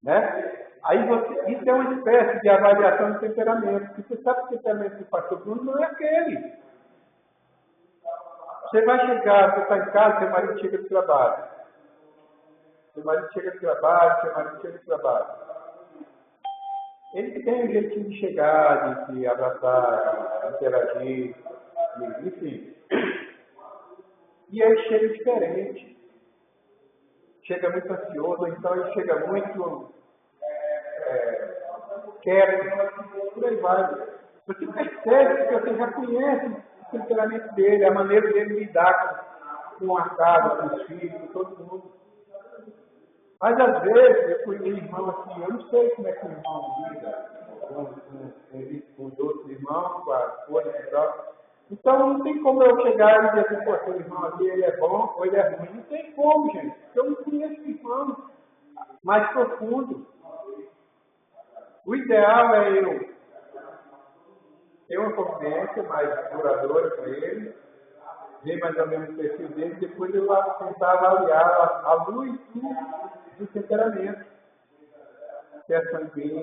né? Aí você, isso é uma espécie de avaliação de temperamento. Porque você sabe que o temperamento do pastor Bruno não é aquele. Você vai chegar, você está em casa, seu marido chega do trabalho. Seu marido chega do trabalho, seu marido chega do trabalho. Ele tem um jeitinho de chegar, de se abraçar, de interagir, enfim. E aí chega diferente. Chega muito ansioso, então ele chega muito quieto, por aí vai. Você percebe que você já conhece o temperamento dele, a maneira dele lidar com a casa, com os filhos, com todo mundo. Mas às vezes eu conheço irmão assim, eu não sei como é que o irmão lida com os outros irmãos, com as coisas e tal. Então não tem como eu chegar e dizer assim, pô, aquele irmão ali, ele é bom ou ele é ruim. Não tem como, gente. Eu não conheço irmão mais profundo. O ideal é eu ter uma convivência mais duradoura com ele, ver mais ou menos o perfil dele, depois eu vou tentar avaliar a luz do temperamento. Se é sanguíneo,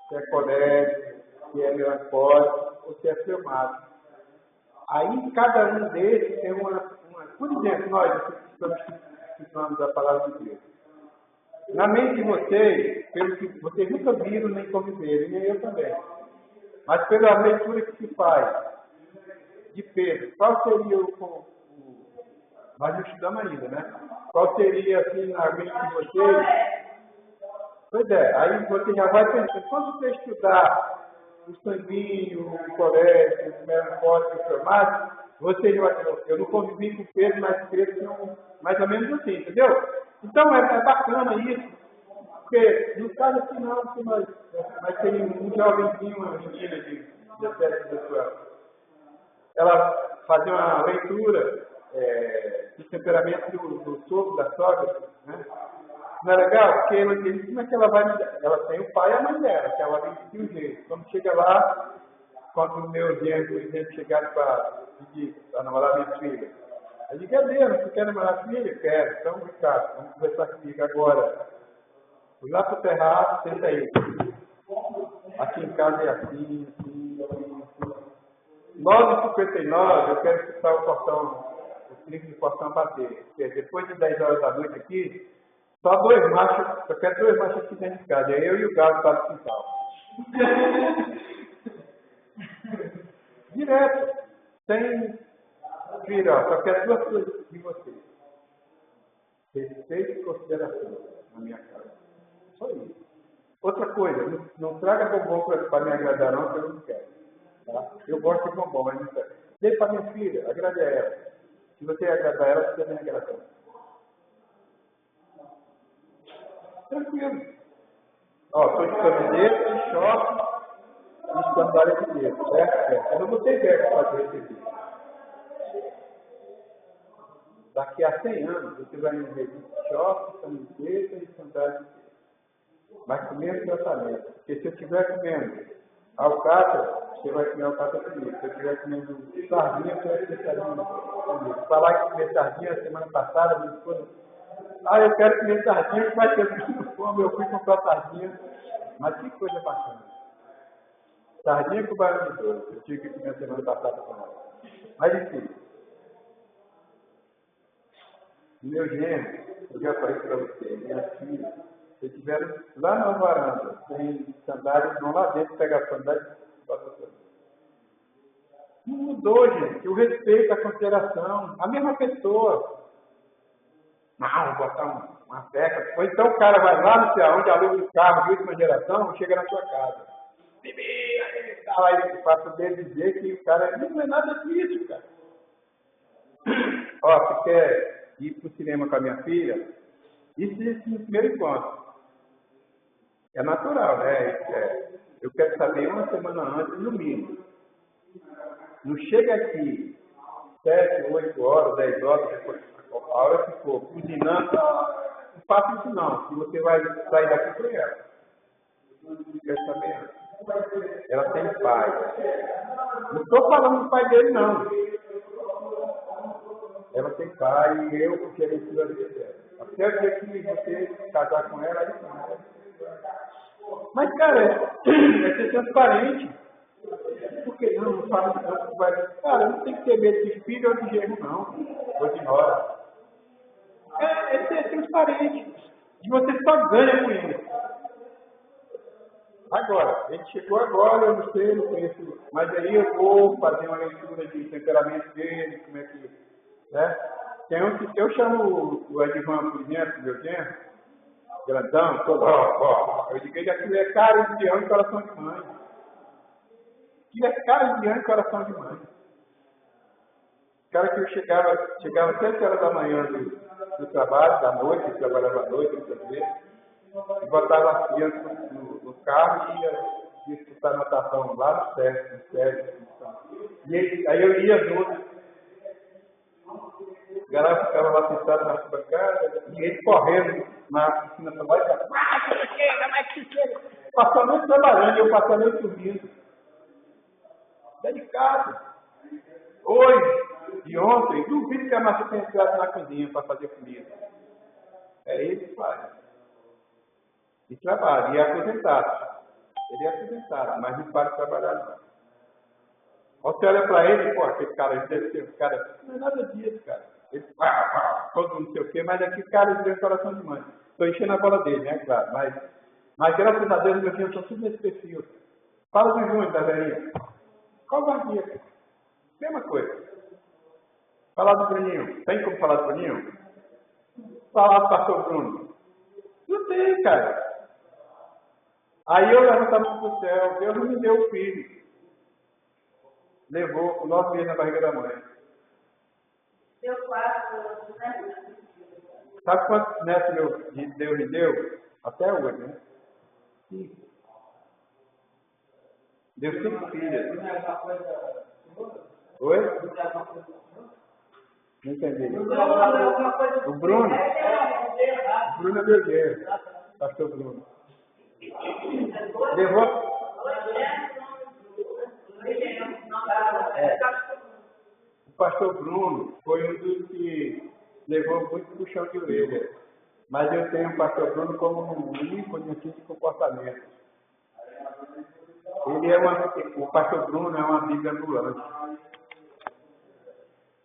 se é colérico, se é melancólico ou se é fleumático. Aí cada um desses tem uma... Por exemplo, nós estamos estudando a palavra de Deus. Na mente de vocês, pelo que vocês nunca viram nem conviveram, nem eu também. Mas pela leitura que se faz de Pedro, qual seria nós não estudamos ainda, né? Qual seria, assim, na mente de vocês? Pois é, aí você já vai pensando, quando você estudar o sanguíneo, o colérico, o melancólico, o fleumático, você já vai, eu não convivi com Pedro, mas creio que são mais ou menos assim, entendeu? Então é bacana isso, porque no caso aqui não, que nós tem um jovenzinho, uma menina de 17, 18 anos. Ela fazia uma leitura do temperamento do sogro, da sogra, né? Não é legal? Porque ela diz, como é que ela vai lidar? Ela tem o pai e a mãe dela, que ela vem de um jeito. Quando chega lá, quando meus genros, por exemplo, chegaram para pedir para namorar minha filha, eu digo, cadê? Você quer namorar a filha? Quero. Então, Ricardo, vamos conversar comigo agora. Fui lá para o terraço, senta aí. Aqui em casa é assim, assim, assim, assim. 9h59, eu quero escutar o portão, o trinco do portão bater. Porque depois de 10 horas da noite aqui, só 2 machos, eu quero 2 machos aqui dentro de casa. É eu e o galo para o quintal. Direto. Sem filho, ó, só quero 2 coisas de vocês. Respeito e consideração na minha casa. Só isso. Outra coisa, não traga bombom para me agradar não, que eu não quero. Tá? Eu gosto de bombom, mas não quero. Dê para minha filha, agrade a ela. Se você agradar ela, você também agrada. Tranquilo. Ó, estou de camiseta, de short e sandália de dedo, certo? Eu não vou ter ideia de fazer esse vídeo. Daqui a 100 anos, você vai me ver de short, camiseta e sandália de dedo. Mas com o mesmo tratamento. Porque se eu estiver comendo alcatra, você vai comer alcatra comigo. Se eu estiver comendo sardinha, você vai comer sardinha comigo. Falar que comer sardinha na semana passada, minha esposa, eu quero comer sardinha, mas eu fui comprar sardinha. Mas que coisa bacana. Sardinha com baião de doce. Eu tive que comer semana passada com ela. Mas enfim. Meu genro, eu já falei para você, minha filha, se estiver lá na varanda, tem sandália, vão lá dentro pegar a sandália e bota a sandália. Não mudou, gente. O respeito, a consideração. A mesma pessoa. Não, vou botar uma peça. Ou então o cara vai lá, não sei aonde, aluga um carro de última geração e chega na sua casa. Bebê, aí tá lá e passa o dedo dizer que o cara não é nada disso, cara. Ó, você quer ir pro cinema com a minha filha? Isso no primeiro encontro. É natural, né? Eu quero saber uma semana antes, no mínimo. Não chega aqui 7, 8 horas, 10 horas, depois, a hora que for cozinhando, não faça isso não, que você vai sair daqui para ela. Quer saber antes. Ela tem pai. Não estou falando do pai dele, não. Ela tem pai e eu gerencio a vida dela. Até o dia que você casar com ela, aí sim. Mas, cara, é ser transparente. Por que não fala tanto? Cara, não tem que ter medo de filho ou de genro, não. Ou de nora. É ser transparente. E você só ganha com isso. Agora, a gente chegou agora, eu não sei, não conheço. Mas aí eu vou fazer uma leitura de temperamento dele, como é que. Né? Tem um que eu chamo o Edvan, por exemplo, meu genro, grandão, todo, eu digo que aquilo é cara de leão e coração de mãe. Aquilo é cara de leão e coração de mãe. Cara que eu chegava às 7 horas da manhã do trabalho, da noite, eu trabalhava à noite, muitas vezes, e botava as crianças no carro e ia disputar natação lá no SESC. E aí eu ia junto. O garoto ficava lá sentado na bancada, e ele correndo na piscina para lá e falava, passou a noite trabalhando, e eu passei a noite dormindo. Delicado. Hoje e ontem, duvido que a Márcia tenha entrado na cozinha para fazer comida. É ele que faz. E trabalha, e é aposentado. Ele é aposentado, mas não para de trabalhar não. Você olha para ele, pô, aquele cara, ele deve ser um cara, não é nada disso, cara. Ele, todo não sei o quê, mas aquele cara, ele tem um coração de mãe. Estou enchendo a bola dele, né, claro. Mas graças a Deus, meu filho, eu estou tudo nesse perfil. Fala do Júnior, da velhinha. Covardia, cara. Mesma coisa. Falar do Bruninho. Tem como falar do Bruninho? Falar do pastor Bruno. Não tem, cara. Aí eu levantava para o céu. Deus não me deu o filho. Levou com 9 meses na barriga da mãe. Deu 4 anos, né? Sabe quantos netos Deus me deu? Até hoje, né? 5. Deu 5 filhas. Oi? Não entendi. O Bruno? O Bruno é meu guerreiro. Pastor Bruno. Levou? O pastor Bruno foi um dos que levou muito puxão de orelha. Mas eu tenho o pastor Bruno como um ícone de comportamento. O pastor Bruno é uma Bíblia ambulante.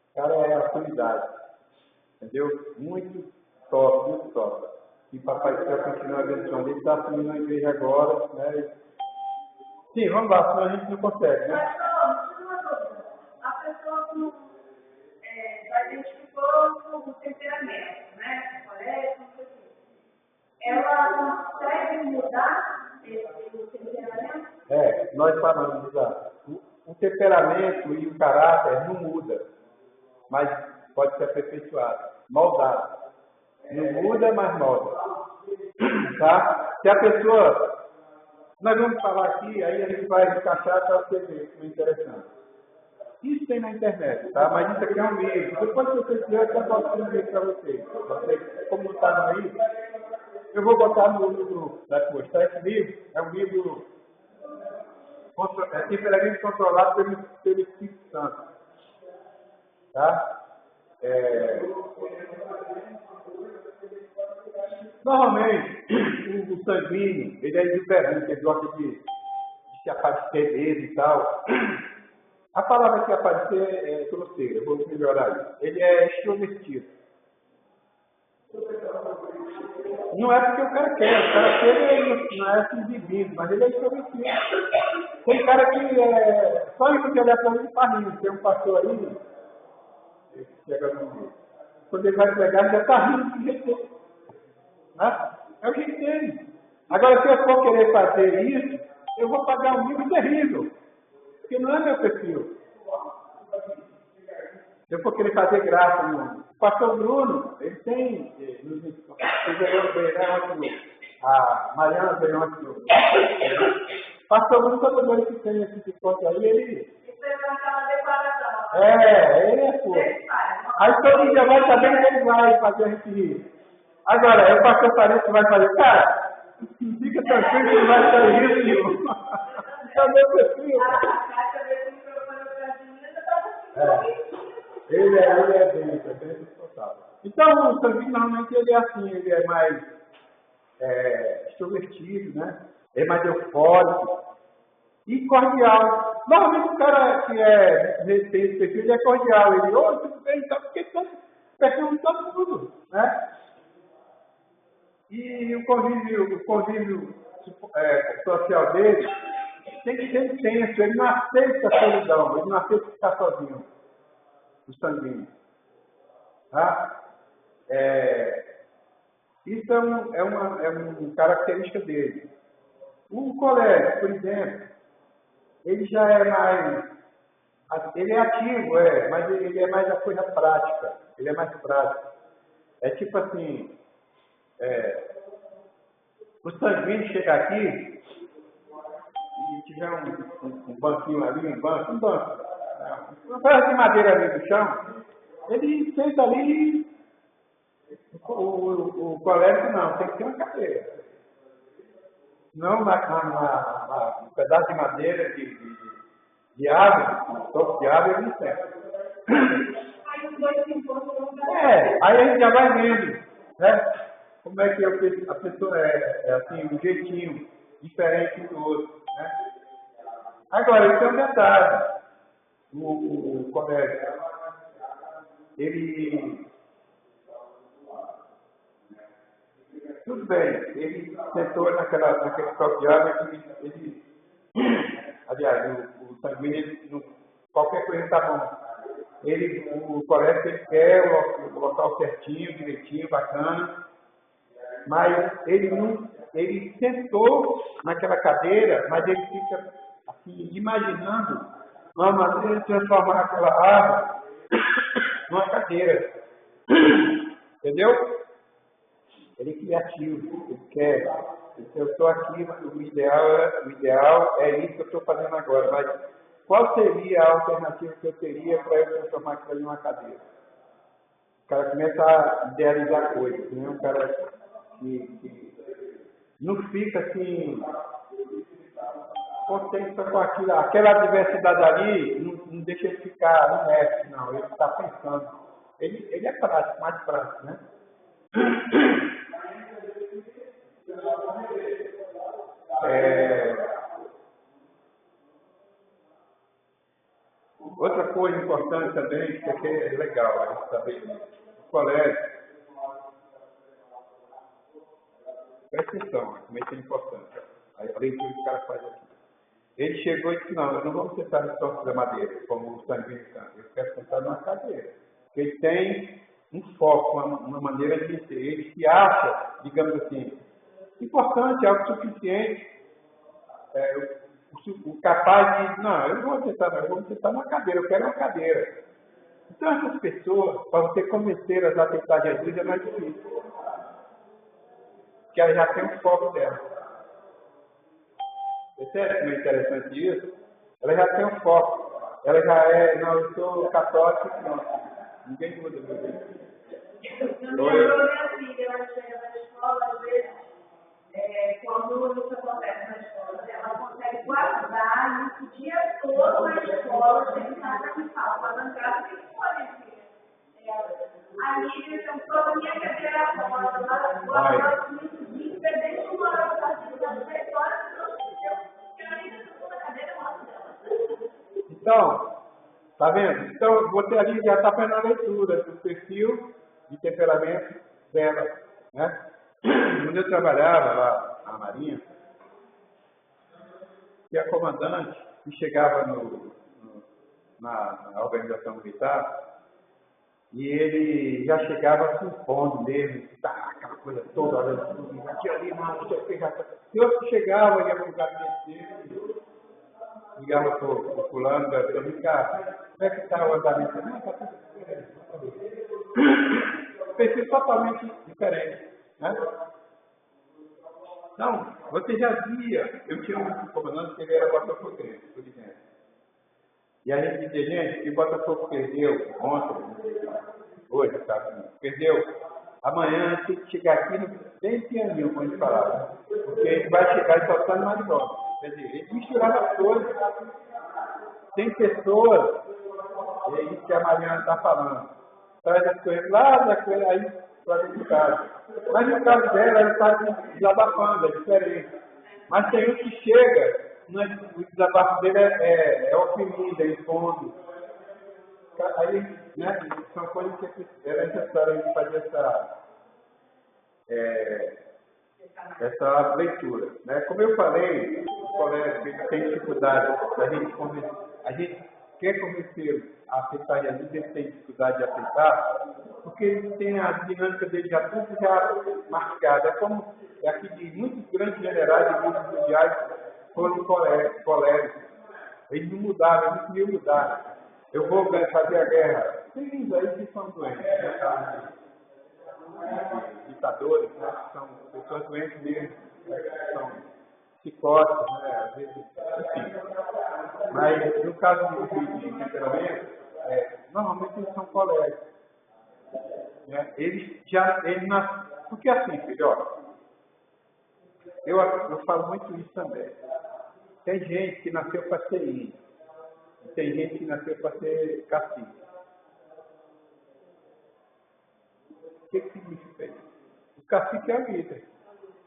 O cara é a atualidade. Entendeu? Muito top, muito top. E Papai do Céu continua abençoando. Ele está assumindo a igreja agora, né? Sim, vamos lá, senão a gente não consegue, né? A pessoa que já identificou o temperamento, né? Parece, não sei o quê. Ela consegue mudar esse temperamento? Nós falamos, o temperamento e o caráter não muda, mas pode ser aperfeiçoado, moldado. Não muda, mas molda. Tá? Se a pessoa... Nós vamos falar aqui, aí a gente vai encaixar para você ver como é interessante. Isso tem na internet, tá? Mas isso aqui é um livro. Depois, se você quiser, eu posso escrever para vocês. Como não está aí, eu vou botar no grupo depois. Tá? Esse livro é um livro temperamento controlado pelo Espírito Santo. Tá? Normalmente, o sanguíneo, ele é exuberante, ele gosta de se aparecer dele e tal. A palavra que aparecer é grosseira, eu vou melhorar isso. Ele é extrovertido. Não é porque o cara quer ele não é assim divino, mas ele é extrovertido. Tem cara que só ele olhar para ele está rindo. Tem um pastor aí, ele chega no meio. Quando ele vai pregar, ele já está rindo do jeito dele. Né? É o jeito dele. Agora, se eu for querer fazer isso, eu vou pagar um nível terrível. Porque não é meu perfil. Se eu for querer fazer graça, não. O pastor Bruno, ele tem. A Mariana veio ontem. O pastor Bruno, todo mundo que tem esse desconto aí, ele. Ele é forte. Aí todo mundo vai sabendo que ele vai fazer a gente rir. Agora, o pastor Paredes vai fazer, cara, Fica tranquilo que não vai sair isso nenhum. Cadê o perfil? Caixa veio com o microfone atrás de mim, eu estava assim, Ele é bem responsável. Então, o sanguíneo normalmente ele é assim, ele é mais extrovertido, né? É mais eufórico e cordial. Normalmente o cara que tem esse perfil, ele é cordial. Ele, oi, tudo bem, então, porque está perguntando tudo, né? E o convívio social dele tem que ser intenso. Ele não aceita a solidão, ele não aceita ficar sozinho, o sanguíneo. Tá? Isso é uma característica dele. O colérico, por exemplo, ele já é mais... Ele é ativo, mas ele é mais a coisa prática. Ele é mais prático. É tipo assim... o sanguíneo chega aqui e tiver um banquinho ali, um banco, uma peça de madeira ali no chão, ele senta ali. O colérico não, tem que ter uma cadeira. Não um pedaço de madeira, de árvore, um topo de árvore, ele não senta. aí os dois se encontram. Aí a gente já vai vendo, né? Como é que a pessoa é assim, um jeitinho diferente do outro, né? Agora, isso é um detalhe. O colérico, ele... Tudo bem, ele sentou naquele copo de água, aliás, o sanguíneo, qualquer coisa está bom. O colérico, ele quer o local certinho, direitinho, bacana, mas ele sentou naquela cadeira, mas ele fica assim, imaginando uma maneira de transformar aquela árvore numa cadeira. Entendeu? Ele é criativo, ele quer. Eu estou aqui, o ideal é isso que eu estou fazendo agora, mas qual seria a alternativa que eu teria para eu transformar aquilo em uma cadeira? O cara começa a idealizar coisas, né? Um cara que não fica assim, contente com aquilo, aquela diversidade ali, não deixa ele ficar no mestre, não, ele está pensando. Ele é prático, mais prático, né? Outra coisa importante também, que aqui é legal, a gente saber o colégio, presta atenção, como é que é importante, a leitura que o cara faz aqui. Ele chegou e disse, não, eu não vou sentar no tronco da madeira, como o sanguíneo está, eu quero sentar numa cadeira. Ele tem um foco, uma maneira de ser, ele se acha, digamos assim, importante, autossuficiente, o capaz de, não, eu não vou sentar, eu vou sentar numa cadeira, eu quero uma cadeira. Então essas pessoas, para você convencê-las a aceitar Jesus é mais difícil. Porque ela já tem um foco dela. Percebe como é interessante isso? Ela já tem um foco. Ela já não, eu sou católico, não. Ninguém muda meu jeito. Não me lembrou minha filha, ela chega na escola, às vezes, quando isso acontece na escola, ela consegue guardar isso o dia todo na escola, sem nada que fala, ela não casa que escolhe, filha. A Lívia sentou na minha cadeira fora, ela guardou isso o dia inteiro, desde uma hora da tarde, das 6 horas, porque a Lívia sentou na cadeira fora dela. Então, tá vendo? Então, você ali já está fazendo a leitura do perfil de temperamento dela, né? Quando eu trabalhava lá na Marinha, tinha comandante que chegava na organização militar e ele já chegava com fome mesmo, aquela coisa toda, olhando aqui ali, não sei o que, já. E outro chegava, ia para o gabinete dele, ligava para o fulano, para mim, cara, como é que está o andamento? Não, está tudo diferente. Perfil totalmente diferente, né? Então, você já via, eu tinha um comandante que ele era botafoguense, por exemplo. E a gente dizia, gente, que o Botafogo perdeu ontem, hoje, sabe? Perdeu Amanhã tem que chegar aqui bem pianinho, como ele falava. Porque ele vai chegar e só está no maridão. Quer dizer, ele misturava as coisas. Tem pessoas, é isso que a Mariana está falando, traz as coisas lá da coisa aí para dentro de casa. Mas no caso dela, ela está desabafando, é diferente. Mas tem um que chega, o desabafo dele é oprimido, é expondo. Aí, né, são coisas que era necessário a gente fazer essa leitura. Né? Como eu falei, o colega tem dificuldade a gente quer convencer a aceitar Jesus, ele tem dificuldade de aceitar, porque ele tem a dinâmica dele já tudo já marcada. É como aqui de muitos grandes generais de guerras mundiais foram coléricos. Eles não mudaram, eles não queriam mudar. Eu vou fazer a guerra. Tem uns aí que são doentes, né? Ditadores, né? São pessoas doentes mesmo, né? São psicóticos, né? Às vezes, enfim. Mas no caso de temperamento, normalmente eles são coléricos. Né? Eles nascem. Porque assim, filho, ó, eu falo muito isso também. Tem gente que nasceu para ser índio. Tem gente que nasceu para ser cacique. O que significa isso? O cacique é o líder.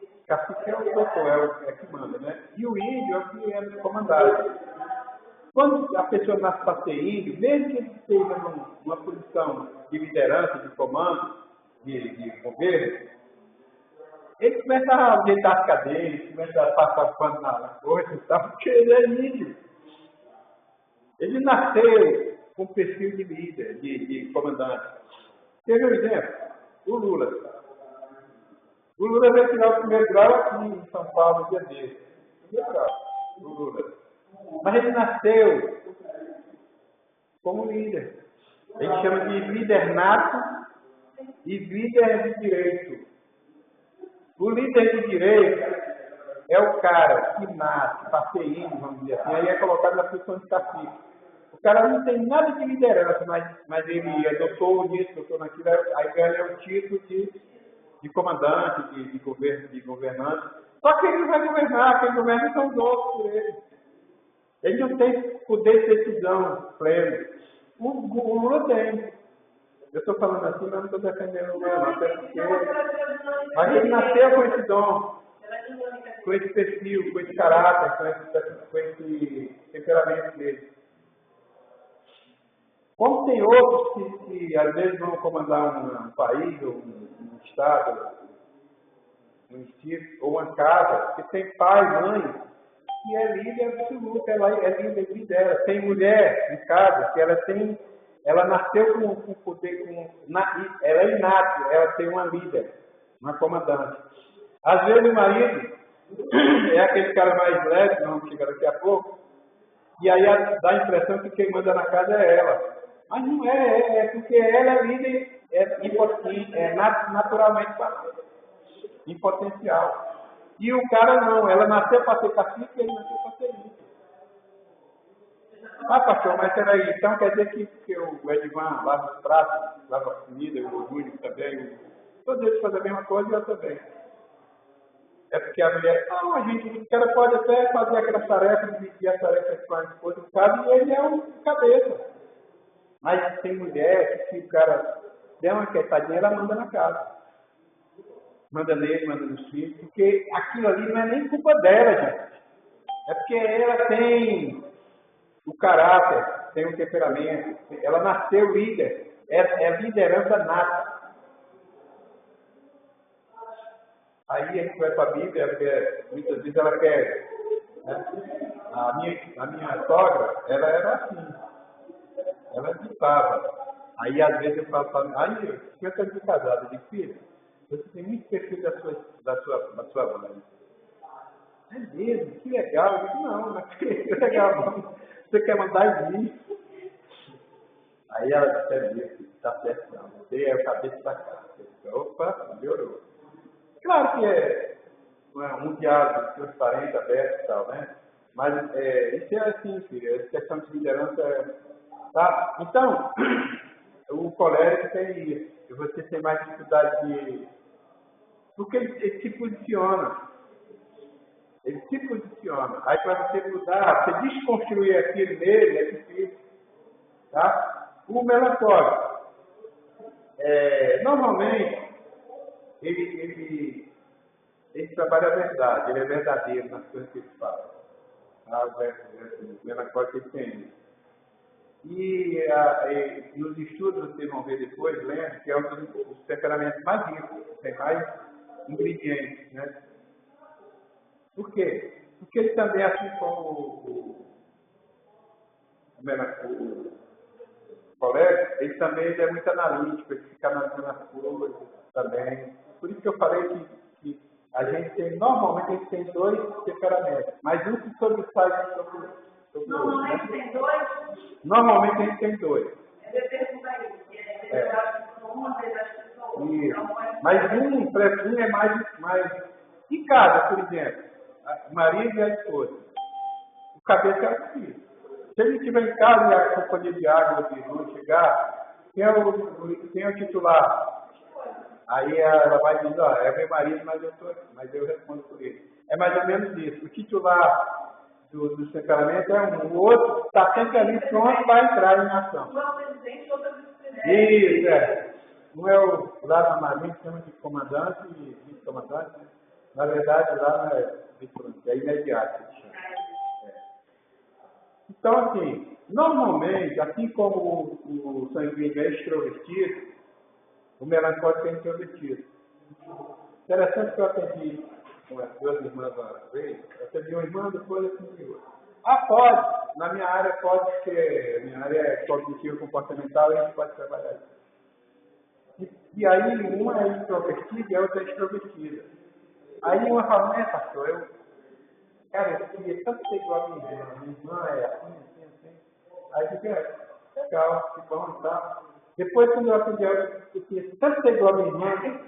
O cacique é o doutor, é que manda, né? E o índio é o que é comandado. Quando a pessoa nasce para ser índio, mesmo que ele esteja numa posição de liderança, de comando, de governo, ele começa a ajeitar as cadeiras, começa a passar o pano na coisa, porque ele é índio. Ele nasceu com perfil de líder, de comandante. Quer ver um exemplo? O Lula. O Lula veio tirar o primeiro grau aqui em São Paulo, dia desse. Primeiro grau, o Lula. Mas ele nasceu como líder. Ele chama de líder nato e líder de direito. O líder de direito é o cara que nasce para ser índio, vamos dizer assim, aí é colocado na posição de cacique. O cara não tem nada de liderança, mas ele é doutor nisso, doutor naquilo, aí ganha o título de comandante, de governante. Só que ele não vai governar, quem governa são os outros por ele. Ele não tem poder de decisão pleno. O Lula tem. Eu estou falando assim, mas não estou defendendo o Lula, não. Mas ele nasceu com esse dom, com esse perfil, com esse caráter, com esse temperamento dele. Como tem outros que às vezes vão comandar um país, ou um estado, um distrito, ou uma casa, que tem pai, mãe, que é líder absoluta, ela é líder, lidera. Tem mulher em casa que ela nasceu com poder, ela é inata, ela tem uma líder, uma comandante. Às vezes o marido é aquele cara mais leve, não chega daqui a pouco, e aí dá a impressão que quem manda na casa é ela. Mas não é porque ela é líder, naturalmente em potencial. E o cara não, ela nasceu para ser cacique e ele nasceu para ser líder. Ah, pastor, mas peraí, então quer dizer que o Edvan lava os pratos, lava a comida, o Júnior também, todos eles fazem a mesma coisa e eu também. É porque a mulher, o cara pode até fazer aquela tarefa, dividir a tarefa com a esposa do caso, e ele é o cabeça. Mas tem mulher que se o cara der uma quietadinha, ela manda na casa. Manda nele, manda nos filhos, porque aquilo ali não é nem culpa dela, gente. É porque ela tem o caráter, tem o temperamento, ela nasceu líder, é liderança nata. Aí a gente vai para a Bíblia, porque muitas vezes ela quer. Né? A minha sogra, ela era assim. Ela ditava. Aí às vezes eu falo para ela, aí 50 anos de casada, eu digo, filho, você tem muito perfil da sua mãe. É mesmo? Que legal. Eu digo, não é que legal não. Você quer mandar em mim? Aí ela disse, é mesmo, está certo não. Você é o cabeça da casa. Eu disse, opa, melhorou. Claro que é um diálogo transparente, aberto e tal, né? Mas isso é assim, filho, essa questão de liderança. Tá? Então, o colérico tem isso. e você tem mais dificuldade de... Porque ele se posiciona. Ele se posiciona. Aí para você mudar, você desconstruir aquilo nele é difícil. Tá? O melancólico, normalmente, ele trabalha a verdade, ele é verdadeiro nas coisas que ele fala. Tá? O melancólico ele tem isso. E nos estudos vocês vão ver depois, lendo, que é um dos temperamentos mais ricos, tem mais ingredientes, né? Por quê? Porque ele também, assim como o colega, ele também é muito analítico, ele fica analisando as coisas também. Por isso que eu falei que a gente tem, normalmente a gente tem 2 temperamentos, mas um se sobressai sobre o outro. Normalmente tem 2? Normalmente a gente tem 2. Eu ia perguntar isso, porque às vezes eu acho que sou uma, às vezes eu acho que sou outra. Isso. Então, Mas um é mais... Em casa, por exemplo, o marido e a esposa. O cabeça é o filho. Se ele estiver em casa e a companhia de água ou de luz chegar, quem é o titular? Aí ela vai dizer, ó, é meu marido, mas eu respondo por ele. É mais ou menos isso. O titular do temperamento é um. O outro está sempre ali pronto para entrar em ação. um é o presidente, outro é o vice-presidente. Isso, é. Um é o lado da marinha, chama de comandante e vice-comandante, né? Na verdade, lá não é vice-comandante, é imediato. Então, assim, normalmente, assim como o sanguíneo é extrovertido, o melancólico é introvertido. Interessante que eu atendi com as 2 irmãs uma vez, eu atendi uma irmã, depois eu atendi outra. Pode, na minha área pode ser, minha área é cognitivo comportamental, a gente pode trabalhar isso. E aí, uma é introvertida e a outra é extrovertida. Aí uma fala, pastor, cara, eu queria tanto ser igual a minha irmã é assim. Aí fica, legal, que bom e tal. Depois, quando eu aprendi, eu queria tanto ser igual a minha irmã,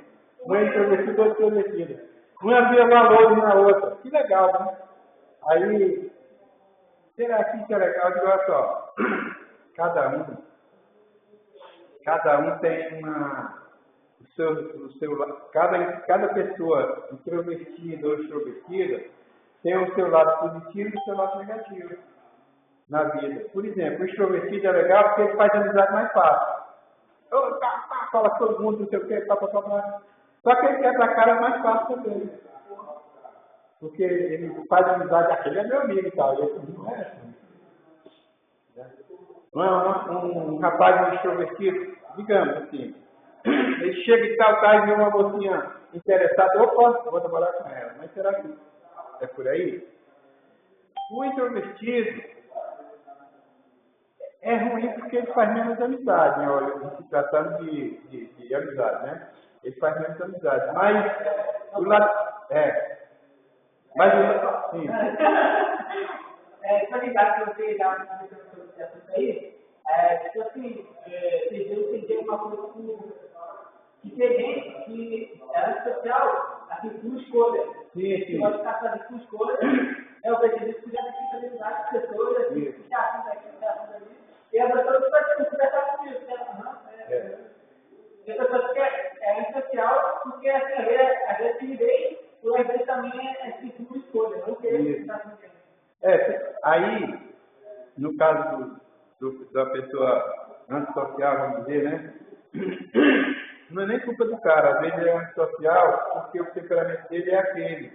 uma é introvertida, outra é extrovertida. Uma via valores na outra. Que legal, né? Aí, será que é legal? Eu digo, olha só, cada um tem cada pessoa introvertida ou extrovertida tem o seu lado positivo e o seu lado negativo na vida. Por exemplo, o extrovertido é legal porque ele faz amizade mais fácil. Fala com todo mundo, não sei o que, Só que ele quebra a cara mais fácil também. Porque ele faz amizade, aquele é meu amigo e tal, e esse não é assim. Não é um rapaz extrovertido, digamos assim. Ele chega e tal, e vê uma mocinha interessada, opa, vou trabalhar com ela. Mas será que é por aí? O introvertido é ruim porque ele faz menos amizade, né? Olha, se tratando de amizade, né? Ele faz menos amizade. Mas o lado. Mas sim. Só ligar que você já comentou sobre esse assunto aí, tipo assim, você tem uma coisa que tem gente que é social, assim, com escolha. Sim. Pode estar fazendo com escolha. Eu percebi que já tem que fazer várias pessoas, assim, que já assim daqui, já assim dali. E a pessoa que vai conversar comigo, E a pessoa que é social, porque assim, às vezes timidez, ou às vezes também é tipo uma escolha, não querer estar com ninguém. Aí, no caso da pessoa antissocial, vamos dizer, né? Não é nem culpa do cara, às vezes ele é antissocial porque o temperamento dele é aquele.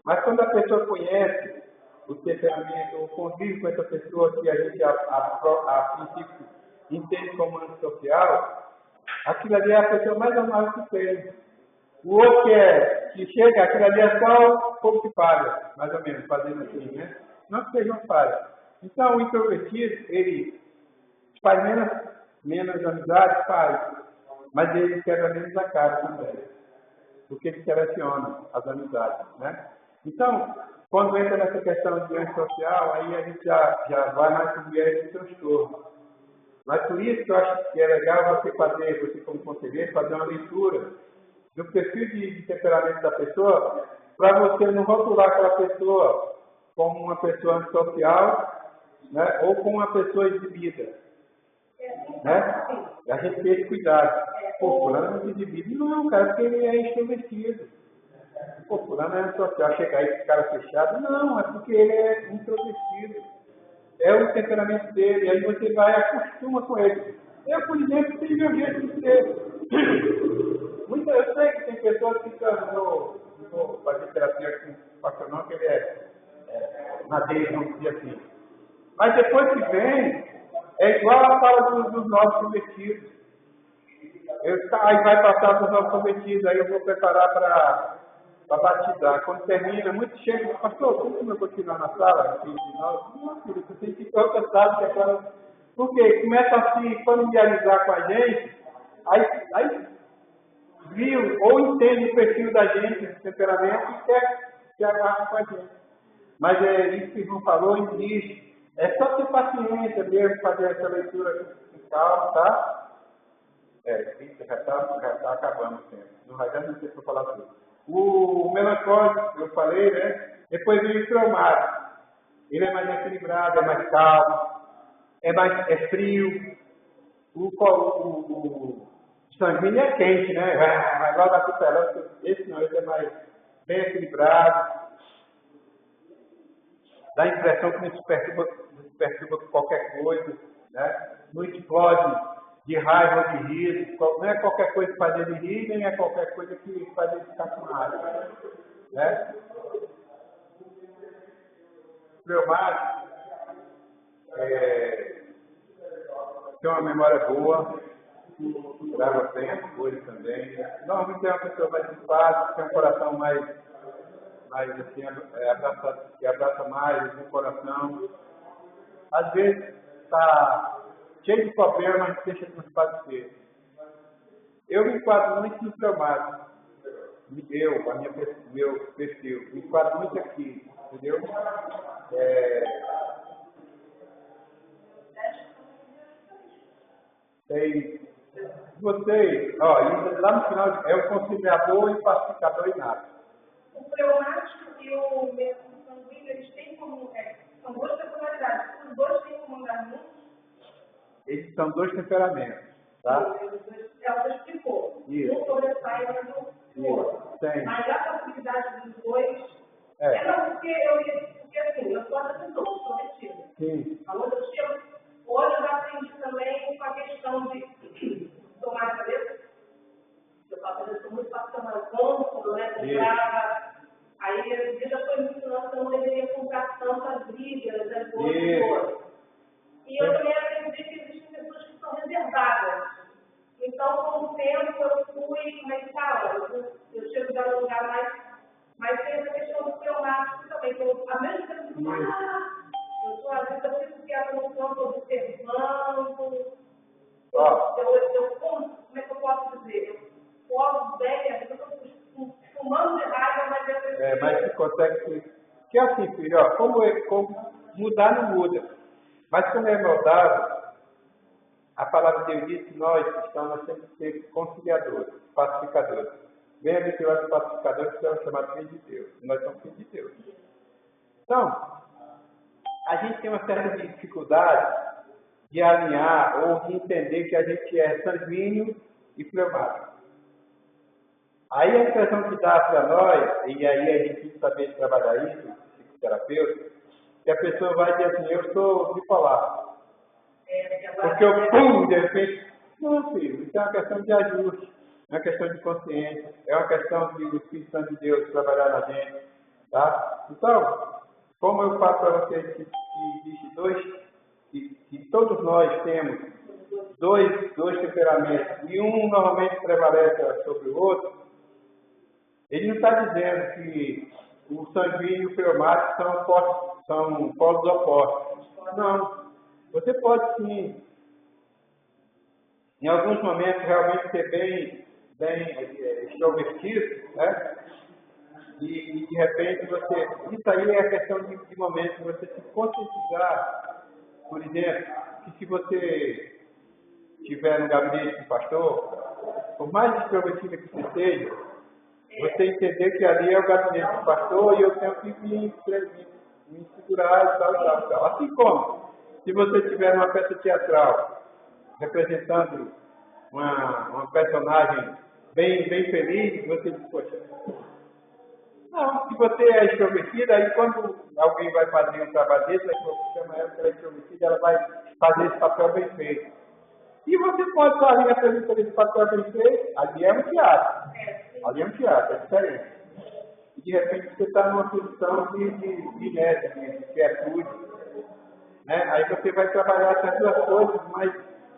Mas quando a pessoa conhece o temperamento, ou convive com essa pessoa que a gente a princípio entende como antissocial, aquilo ali é a pessoa mais amável que tem. O outro que chega, aquilo ali é só o fogo de palha, mais ou menos, fazendo assim, né? Não que seja uma palha. Então, o introvertido, ele faz menos amizade, faz, mas ele quebra menos a cara também, porque ele seleciona as amizades, né? Então, quando entra nessa questão de antissocial, aí a gente já vai mais para o viés de transtorno. Mas por isso que eu acho que é legal você como conselheiro, fazer uma leitura do perfil de temperamento da pessoa, para você não rotular aquela pessoa como uma pessoa antissocial, né, ou como uma pessoa exibida. Né? E a gente tem esse cuidado. Pô, fulano é muito exibido. Não, cara, porque ele é extrovertido. Pô, fulano é antissocial. Chegar aí com esse cara fechado. Não, é porque ele é introvertido. É o temperamento dele. Aí você vai acostuma com ele. Eu, por exemplo, tenho meu jeito de ser. Eu sei que tem pessoas que estão fazer terapia com o pastor, não, que ele na dele, vamos dizer assim. Mas depois que vem, é igual a fala dos nossos convertidos. Aí vai passar dos nossos convertidos, aí eu vou preparar para batizar. Quando termina, muito chega, pastor, como eu continuar na sala? Não, filho, você tem que ir para outra sala, que é para... Por quê? Começa a se familiarizar com a gente, aí viu ou entende o perfil da gente, o temperamento, e quer se agarrar com a gente. Mas é isso que o irmão falou, existe. É só ter paciência mesmo, fazer essa leitura com calma, tá? Isso já está acabando o tempo. Não vai dar muito tempo para falar tudo. O melancólico, eu falei, né? Depois vem o traumático. Ele é mais equilibrado, é mais calmo, é frio. O sanguíneo é quente, né? Vai logo atropelando. Esse não, esse é mais bem equilibrado. Dá a impressão que não se perturba com qualquer coisa, né? Não explode de raiva ou de riso. Não é qualquer coisa que faz ele rir, nem é qualquer coisa que faz ele ficar com raiva, né? Fleumático tem uma memória boa, grava bem as coisas também. Normalmente é uma pessoa mais simpática, tem um coração mais assim, que abraça mais o coração. Às vezes está cheio de problema, mas deixa transparecer. Eu me enquadro muito no traumático. Meu perfil, me enquadro muito aqui, entendeu? Vocês, lá no final é o conciliador e pacificador inato. O fleumático e o sanguíneo, eles têm como. São duas personalidades. Os dois têm como andar juntos. Eles são dois temperamentos, tá? Ela explicou. Isso. Um sobressai do outro. Tem. Mas a facilidade dos dois. Não, porque assim, eu sou essa pessoa, sou metida. Sim. Hoje eu já aprendi também com a questão de tomar a cabeça. Eu faço isso muito para tomar conta, né? Comprava. Aí eu já estou me ensinando que eu não deveria comprar tantas brigas, né? E eu também aprendi que existem pessoas que são reservadas. Então, com o tempo, eu fui, como é que fala? Eu chego a um lugar mais tem essa questão do fleumático também. Então, a mesma coisa que eu estou, às vezes, eu fico quieta no campo, observando. Como é que eu posso dizer? Eu posso bem, às vezes eu estou fumando de raiva, mas mas você consegue. Que é assim, filho, como mudar não muda. Mas quando é maldado, a palavra de Deus diz que nós cristãos nós temos que ser conciliadores, pacificadores. Bem-aventurados pacificadores que são chamados filhos de Deus. Nós somos filhos de Deus. Então, a gente tem uma certa dificuldade de alinhar ou de entender que a gente é sanguíneo e fleumático. Aí a impressão que dá para nós, e aí a gente tem que saber trabalhar isso, psicoterapeuta, que a pessoa vai dizer assim, eu sou bipolar. Porque eu, de repente, não, filho, isso é uma questão de ajuste, é uma questão de consciência, é uma questão de o Espírito Santo de Deus trabalhar na gente, tá? Então, como eu falo para vocês que existe que todos nós temos dois temperamentos e um normalmente prevalece sobre o outro, ele não está dizendo que o sanguíneo e o fleumático são polos opostos. Não. Você pode sim, em alguns momentos, realmente ser bem extrovertido, né? E de repente isso aí é a questão de momento, você se conscientizar, por exemplo, que se você estiver no gabinete do pastor, por mais extrovertido que você seja, você entender que ali é o gabinete do pastor e eu tenho que me segurar e tal. Assim como, se você estiver numa peça teatral representando uma personagem bem feliz, você diz, poxa, não, se você é extrovertida, aí quando alguém vai fazer um trabalho desse, aí você chama ela que ela é extrovertida, ela vai fazer esse papel bem feito. E você pode estar ali representando esse papel bem feito, ali é um teatro. Ali é um teatro, é diferente. E de repente você está numa posição de inércia, de quietude. Né? Aí você vai trabalhar essas duas coisas, mas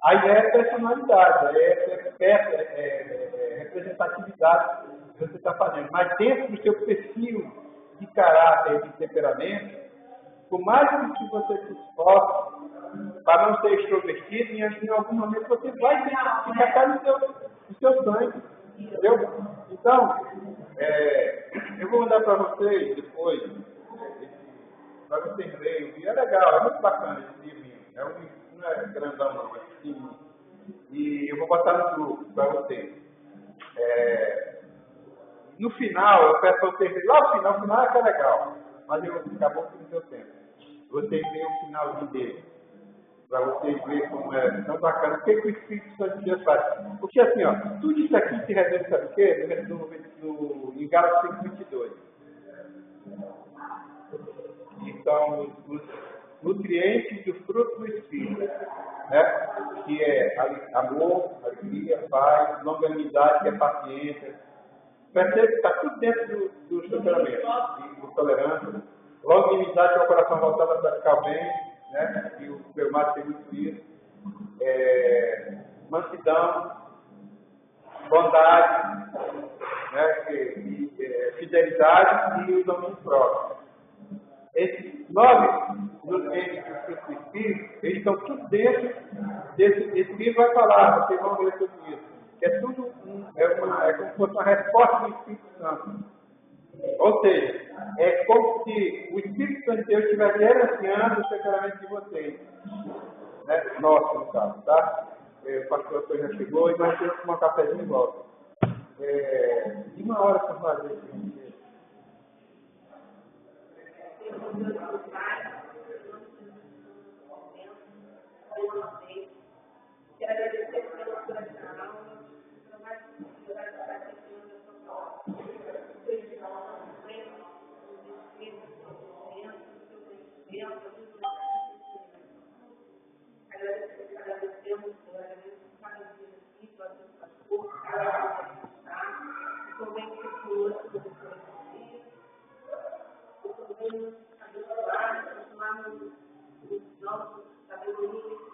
aí é personalidade, é representatividade que você está fazendo. Mas dentro do seu perfil de caráter e de temperamento, por mais que você se esforce para não ser extrovertido, em algum momento você vai ter que ficar no seu sangue. Entendeu? Então, eu vou mandar para vocês depois, para vocês lerem. É legal, é muito bacana esse livrinho. Não é grandão não, é pequenininho. E eu vou botar no grupo para vocês. No final, eu peço para vocês verem. Lá no final é que é legal. Mas acabou que não deu tempo. Vocês veem o finalzinho dele. Para vocês verem como é tão bacana. O que o Espírito Santo de Deus faz? Porque assim, ó, tudo isso aqui se resume, sabe o quê? Em Gálatas 5:22. Que são os nutrientes do fruto do Espírito, né? Que é amor, alegria, paz, longanimidade, que é paciência. Percebe que está tudo dentro dos temperamentos, de tolerância. Longanimidade, que é o coração voltado a praticar o bem, né? E o Belmar tem muito isso. Mansidão, bondade, né? Fidelidade e o domínio próprio. Esses 9 nutrientes do fruto do Espírito, eles estão tudo dentro desse livro. Vai falar, vocês vão ler tudo isso. Que é tudo é como se fosse uma resposta do Espírito Santo. Ou seja, é como se o Espírito Santo de Deus estivesse gerenciando o temperamento de vocês. Né? Nossa, no caso, tá? O pastor já chegou e nós temos que tomar um cafezinho e volta. De 1 hora para fazer isso. Quero agradecer pela sua aula, pela mais possibilidade de estar aqui na sua palavra. Seja na nossa frente, nos espíritos, no seu conhecimento, agradecemos por cada dia aqui, pela sua força, cada dia que está, e também por todos os dias, por também abençoar, transformar nos nossos sabedoria.